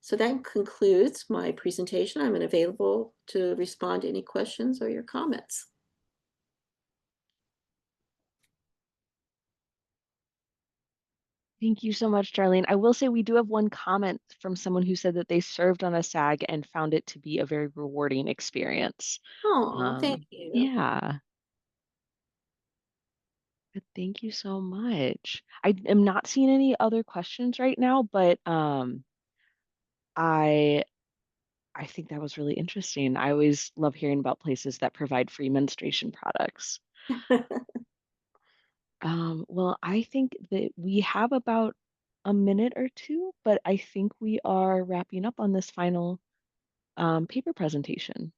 So that concludes my presentation. I'm available to respond to any questions or your comments. Thank you so much, Darlene. I will say we do have one comment from someone who said that they served on a SAG and found it to be a very rewarding experience. Oh, thank you. Yeah. But thank you so much. I am not seeing any other questions right now, but I think that was really interesting. I always love hearing about places that provide free menstruation products. Well, I think that we have about a minute or two, but I think we are wrapping up on this final paper presentation.